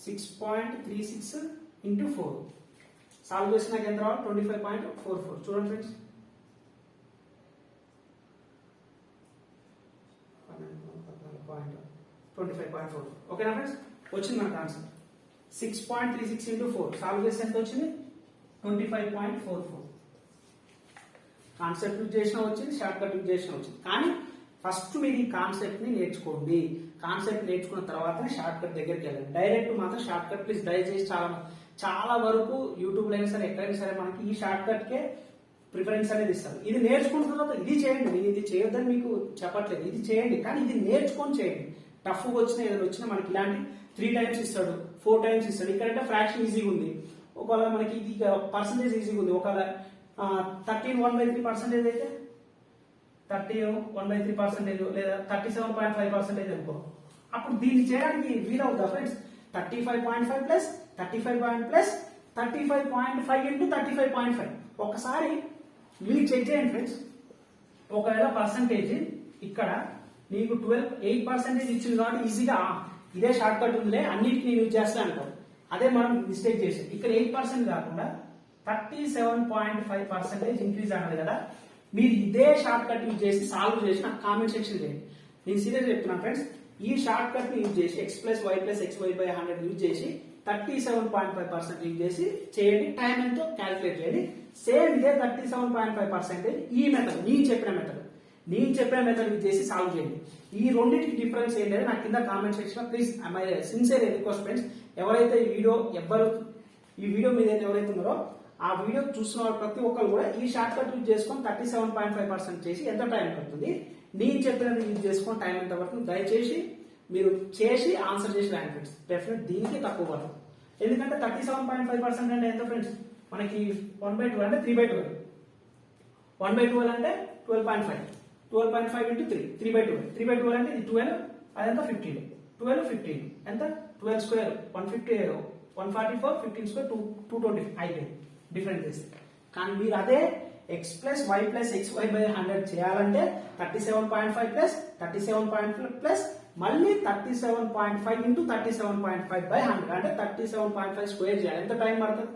6.36 into 4 సాల్వ్ చేసి నాకు ఎంత రావాలి? 25.44. చూడండి ఫ్రెండ్స్, 25.4. ఓకేనా ఫ్రెండ్స్? వచ్చింది మనకు ఆన్సర్. 6.36 into 4 సాల్వ్ చేస్తే ఎంత వచ్చింది? 25.44. కాన్సెప్ట్ యూజ్ చేసినా వచ్చింది, షార్ట్ కట్ యూజ్ చేసినా వచ్చింది. కానీ ఫస్ట్ మీరు ఈ కాన్సెప్ట్ ని నేర్చుకోండి. కాన్సెప్ట్ నేర్చుకున్న తర్వాతనే షార్ట్ కట్ దగ్గరికి వెళ్ళండి. డైరెక్ట్ మాత్రం షార్ట్ కట్ ప్లీజ్ దయచేసి చాలా వరకు యూట్యూబ్ లో అయినా సరే ఎక్కడైనా సరే మనకి ఈ షార్ట్ కట్ కే ప్రిఫరెన్స్ అనేది ఇస్తారు. ఇది నేర్చుకున్న తర్వాత ఇది చేయండి. నేను ఇది చేయొద్దని మీకు చెప్పట్లేదు, ఇది చేయండి. కానీ ఇది నేర్చుకొని చేయండి. టఫ్గా వచ్చినా ఏదైనా వచ్చినా మనకి ఇలాంటి 3 టైమ్స్ ఇస్తాడు, 4 టైమ్స్ ఇస్తాడు. ఇక్కడంటే ఫ్రాక్షన్ ఈజీగా ఉంది, ఒకవేళ మనకి ఇది పర్సంటేజ్ ఈజీగా ఉంది. ఒకవేళ 13 1/3% అయితే 30 1/3% లేదా 37.5% అనుకో, అప్పుడు దీన్ని చేయడానికి వీలవుతా ఫ్రెండ్స్. 35.5 ప్లస్ 35.5 into 35.5 ఒకసారి మీరు చెక్ చేయండి ఫ్రెండ్స్. ఒకవేళ పర్సంటేజ్ ఇక్కడ నీకు 8% ఇచ్చింది కాబట్టి ఈజీగా ఇదే షార్ట్ కట్ ఉందిలే అన్నిటికీ యూజ్ చేస్తా అంటాం. అదే మనం మిస్టేక్ చేసాం. ఇక్కడ 8% కాకుండా 37.5% ఇంక్రీజ్ అన్నది కదా. మీరు ఇదే షార్ట్ కట్ యూజ్ చేసి సాల్వ్ చేసి నాకు కామెంట్ సెక్షన్ చేయండి. నేను సీరియస్ చెప్తున్నాను ఫ్రెండ్స్. ఈ షార్ట్ కట్ యూజ్ చేసి x plus y plus xy by 100 use చేసి 37.5% యూజ్ చేసి చేయండి. టైం ఎంతో క్యాలిక్యులేట్ చేయండి. సేమ్ ఇదే 37.5% ఈ మెథడ్ నేను చెప్పిన మెథడ్ యూజ్ చేసి సాల్వ్ చేయండి. ఈ రెండింటికి డిఫరెన్స్ ఏంటంటే నాకు కింద comment section please my sincere request friends, ఎవరైతే ఈ వీడియో మీద ఎవరైతే ఉన్నారో ఆ వీడియో చూస్తున్న వాళ్ళు ప్రతి ఒక్కరు కూడా ఈ షార్ట్ కట్ యూజ్ చేసుకొని 37.5% చేసి ఎంత టైం పడుతుంది, నేను చెప్పినది యూజ్ చేసుకొని టైం ఎంత పడుతుంది, దయచేసి మీరు చేసి ఆన్సర్ చేసి రాయండి ఫ్రెండ్స్. డెఫినెట్ దీనికి తక్కువ పడుతుంది. ఎందుకంటే 37.5% అంటే ఎంత ఫ్రెండ్స్, మనకి 1/12 అంటే 3/12, 1/12 అంటే 12.5, 12.5 into 3, 3/12, 3/12 అంటే ఇది 12, అదంతా 15, 12, 15 ఎంత 12 స్క్వేర్ 150, 144, 15 స్క్వేర్ 220 అయిపోయింది డిఫరెంట్ చేస్తే. కానీ మీరు అదే x plus y plus xy/100 చేయాలంటే 37.5 ప్లస్ 37.5 ప్లస్ మళ్ళీ 37.5 into 37.5/100 అంటే 37.5 స్క్వేర్ చేయాలి. ఎంత టైం పడుతుంది?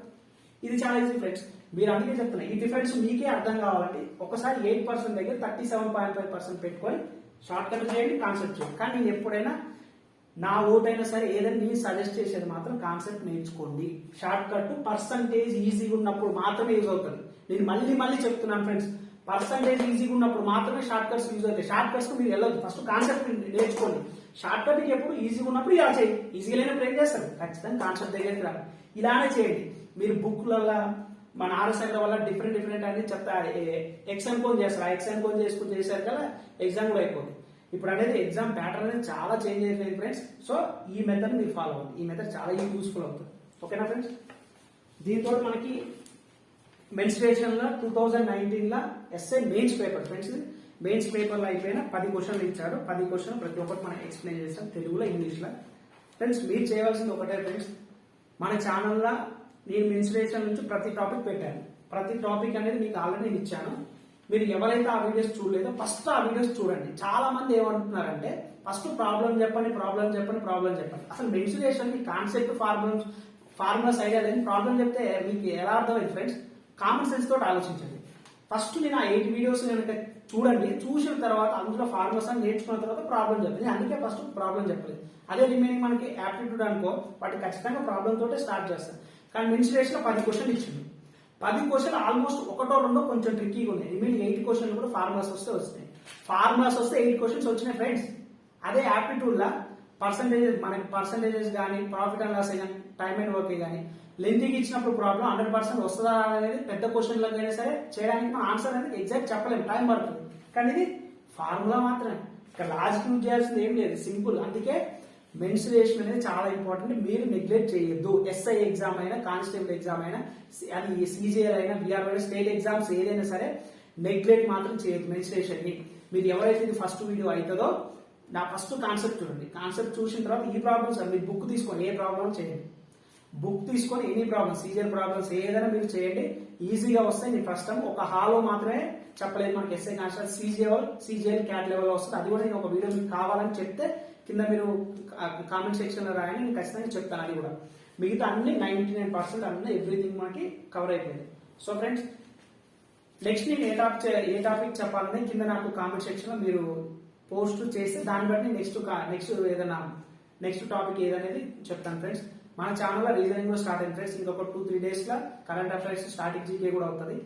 ఇది చాలా ఈజీ ఫ్రెండ్స్. మీరు అందుకే చెప్తున్నా, ఈ డిఫరెన్స్ మీకే అర్థం కావాలంటే ఒకసారి 8% దగ్గర 37.5% పెట్టుకొని షార్ట్ కట్ చేయండి, కాన్సెప్ట్ చేయండి. కానీ నేను ఎప్పుడైనా నా ఓటైనా సరే ఏదైనా నేను సజెస్ట్ చేసేది మాత్రం కాన్సెప్ట్ నేర్చుకోండి. షార్ట్ కట్ పర్సంటేజ్ ఈజీగా ఉన్నప్పుడు మాత్రమే యూజ్ అవుతుంది. నేను మళ్ళీ చెప్తున్నాను ఫ్రెండ్స్, పర్సంటేజ్ ఈజీగా ఉన్నప్పుడు మాత్రమే షార్ట్ కట్స్ యూజ్ అవుతాయి. షార్ట్ కట్స్ మీరు వెళ్ళదు, ఫస్ట్ కాన్సెప్ట్ నేర్చుకోండి. షార్ట్ కట్ ఎప్పుడు ఈజీగా ఉన్నప్పుడు ఇలా చేయండి, ఈజీగా లేనప్పుడు ఏం చేస్తారు, ఖచ్చితంగా కాన్సెప్ట్ దగ్గరికి రాదు. ఇలానే చేయండి. మీరు బుక్లలో మన ఆర్ఎస్ఐల వల్ల డిఫరెంట్ అని చెప్తా ఎక్స్ అనుకోని చేస్తారు, ఆ ఎక్స్ అనుకోని చేసుకుని చేశారు కదా ఎగ్జామ్ కూడా అయిపోతుంది. ఇప్పుడు అనేది ఎగ్జామ్ ప్యాటర్న్ అనేది చాలా చేంజ్ అయిపోయింది ఫ్రెండ్స్. సో ఈ మెథడ్ మీరు ఫాలో అవ్వండి, ఈ మెథడ్ చాలా యూస్ఫుల్ అవుతుంది. ఓకేనా ఫ్రెండ్స్? దీంతో మనకి మెన్స్ట్రేషన్ లో 2019 లో SI mains paper friends, mains paper లో అయిపోయిన 10 క్వశ్చన్లు ఇచ్చాడు. 10 క్వశ్చన్ ప్రతి ఒక్కటి మనం ఎక్స్ప్లెయిన్ చేస్తాం తెలుగులో, ఇంగ్లీష్ లో. ఫ్రెండ్స్ మీరు చేయవలసింది ఒకటే ఫ్రెండ్స్, మన ఛానల్లో నేను మెన్స్ట్రేషన్ నుంచి ప్రతి టాపిక్ పెట్టాను. ప్రతి టాపిక్ అనేది మీకు ఆల్రెడీ నేను ఇచ్చాను. మీరు ఎవరైతే ఆ వీడియోస్ చూడలేదో ఫస్ట్ ఆ వీడియోస్ చూడండి. చాలా మంది ఏమంటున్నారంటే ఫస్ట్ ప్రాబ్లం చెప్పండి. అసలు మెన్సురేషన్ కి కాన్సెప్ట్ ఫార్ములాస్ ఐడియా లేదు, ప్రాబ్లం చెప్తే మీకు ఎలా అర్థమైంది ఫ్రెండ్స్? కామన్ సెన్స్ తోటి ఆలోచించండి. ఫస్ట్ నేను ఆ 8 వీడియోస్ కనుక చూడండి, చూసిన తర్వాత అందులో ఫార్ములాస్ అని నేర్చుకున్న తర్వాత ప్రాబ్లం చెప్పండి. అందుకే ఫస్ట్ ప్రాబ్లం చెప్పలేదు. అదే రిమైనింగ్ మనకి యాప్టిట్యూడ్ అనుకో, వాటి ఖచ్చితంగా ప్రాబ్లం తోటే స్టార్ట్ చేస్తాను. కానీ మెన్సురేషన్ లో 10 క్వశ్చన్లు ఇచ్చింది. 10 క్వశ్చన్ ఆల్మోస్ట్ ఒకటో రెండో కొంచెం ట్రిక్కీగా ఉన్నాయి. రిమైనింగ్ 8 క్వశ్చన్లు కూడా ఫార్ములాస్ వస్తే వచ్చినాయి. ఫార్ములాస్ వస్తే 8 క్వశ్చన్స్ వచ్చినాయి ఫ్రెండ్స్. అదే యాప్టిట్యూడ్ లా మనకి పర్సంటేజెస్ కానీ, ప్రాఫిట్ అండ్ లాస్ కానీ, టైమ్ అండ్ వర్క్ కానీ లెంతీకి ఇచ్చినప్పుడు ప్రాబ్లం 100% వస్తుందా అనేది పెద్ద క్వశ్చన్లకు అయినా సరే చేయడానికి మనం ఆన్సర్ అనేది ఎగ్జాక్ట్ చెప్పలేము, టైం పడుతుంది. కానీ ఇది ఫార్ములా మాత్రమే, ఇక్కడ లాజిక్ యూజ్ చేయాల్సింది ఏం లేదు, సింపుల్. అందుకే మెన్సురేషన్ అనేది చాలా ఇంపార్టెంట్. మీరు నెగ్లెక్ట్ చేయొద్దు. ఎస్ఐ ఎగ్జామ్ అయినా, కానిస్టేబుల్ ఎగ్జామ్ అయినా, అది సిజిఎల్ అయినా, విఆర్ అయినా, స్టేట్ ఎగ్జామ్స్ ఏదైనా సరే నెగ్లెక్ట్ మాత్రం చేయొద్దు మెన్సురేషన్ ని. మీరు ఎవరైతే ఇది ఫస్ట్ వీడియో అవుతుందో నా ఫస్ట్ కాన్సెప్ట్ చూడండి. కాన్సెప్ట్ చూసిన తర్వాత ఈ ప్రాబ్లమ్స్ మీరు బుక్ తీసుకొని ఏ ప్రాబ్లం చేయండి, బుక్ తీసుకొని ఎనీ ప్రాబ్లమ్స్, సిజిఎల్ ప్రాబ్లమ్స్ ఏదైనా మీరు చేయండి, ఈజీగా వస్తాయి. నేను ఫస్ట్ టైం ఒక హాలో మాత్రమే చెప్పలేదు, మనకి SI concept CGL cat level వస్తుంది. అది కూడా నేను ఒక వీడియో మీకు కావాలని చెప్తే కింద మీరు కామెంట్ సెక్షన్ లో రాయని, నేను ఖచ్చితంగా చెప్తాను. అది కూడా మిగతా అన్ని 99% అన్నీ ఎవ్రీథింగ్ మనకి కవర్ అయిపోయింది. సో ఫ్రెండ్స్, నెక్స్ట్ నేను ఏ టాపిక్ చెప్పాలని కింద నాకు కామెంట్ సెక్షన్ లో మీరు పోస్ట్ చేస్తే దాన్ని బట్టి నెక్స్ట్ టాపిక్ ఏదనేది చెప్తాను ఫ్రెండ్స్. మన ఛానల్ లో రీజనింగ్ కూడా స్టార్ట్ అయింది ఫ్రెండ్స్. ఇంకొక 2-3 days లో కరెంట్ అఫైర్స్, స్టాటిక్ జీకే కూడా అవుతుంది.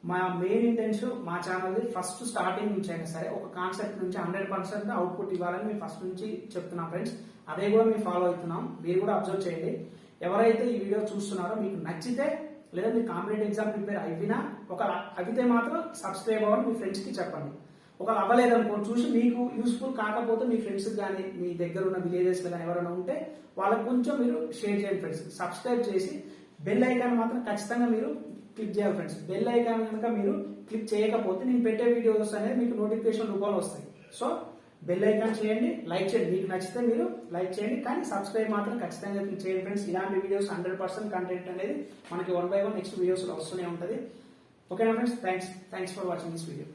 మా మెయిన్ ఇంటెన్షన్ మా ఛానల్ ఫస్ట్ స్టార్టింగ్ నుంచి అయినా సరే ఒక కాన్సెప్ట్ నుంచి 100% అవుట్పుట్ ఇవ్వాలని మేము ఫస్ట్ నుంచి చెప్తున్నాం ఫ్రెండ్స్. అదే కూడా మేము ఫాలో అవుతున్నాం. మీరు కూడా అబ్జర్వ్ చేయండి. ఎవరైతే ఈ వీడియో చూస్తున్నారో మీకు నచ్చితే, లేదా మీరు కాంపిటేటివ్ ఎగ్జామ్ ప్రిపేర్ అయినా ఒక అవితే మాత్రం సబ్స్క్రైబ్ అవ్వని మీ ఫ్రెండ్స్ కి చెప్పండి. ఒక అవ్వలేదనుకో, చూసి మీకు యూస్ఫుల్ కాకపోతే మీ ఫ్రెండ్స్ కానీ, మీ దగ్గర ఉన్న విలేజెస్ లో కానీ ఎవరైనా ఉంటే వాళ్ళకు కొంచెం మీరు షేర్ చేయండి ఫ్రెండ్స్. సబ్స్క్రైబ్ చేసి బెల్ ఐకాన్ మాత్రం ఖచ్చితంగా మీరు క్లిక్ చేయాలి ఫ్రెండ్స్. బెల్ ఐకాన్ కనుక మీరు క్లిక్ చేయకపోతే నేను పెట్టే వీడియోస్ అనేది మీకు నోటిఫికేషన్ రూపంలో వస్తాయి. సో బెల్ ఐకాన్ చేయండి, లైక్ చేయండి. మీకు నచ్చితే మీరు లైక్ చేయండి, కానీ సబ్స్క్రైబ్ మాత్రం ఖచ్చితంగా చేయండి ఫ్రెండ్స్. ఇలాంటి వీడియోస్ 100% కంటెంట్ అనేది మనకి 1 by 1 నెక్స్ట్ వీడియోస్ లో వస్తూనే ఉంటుంది. ఓకేనా friends? Thanks for watching this video.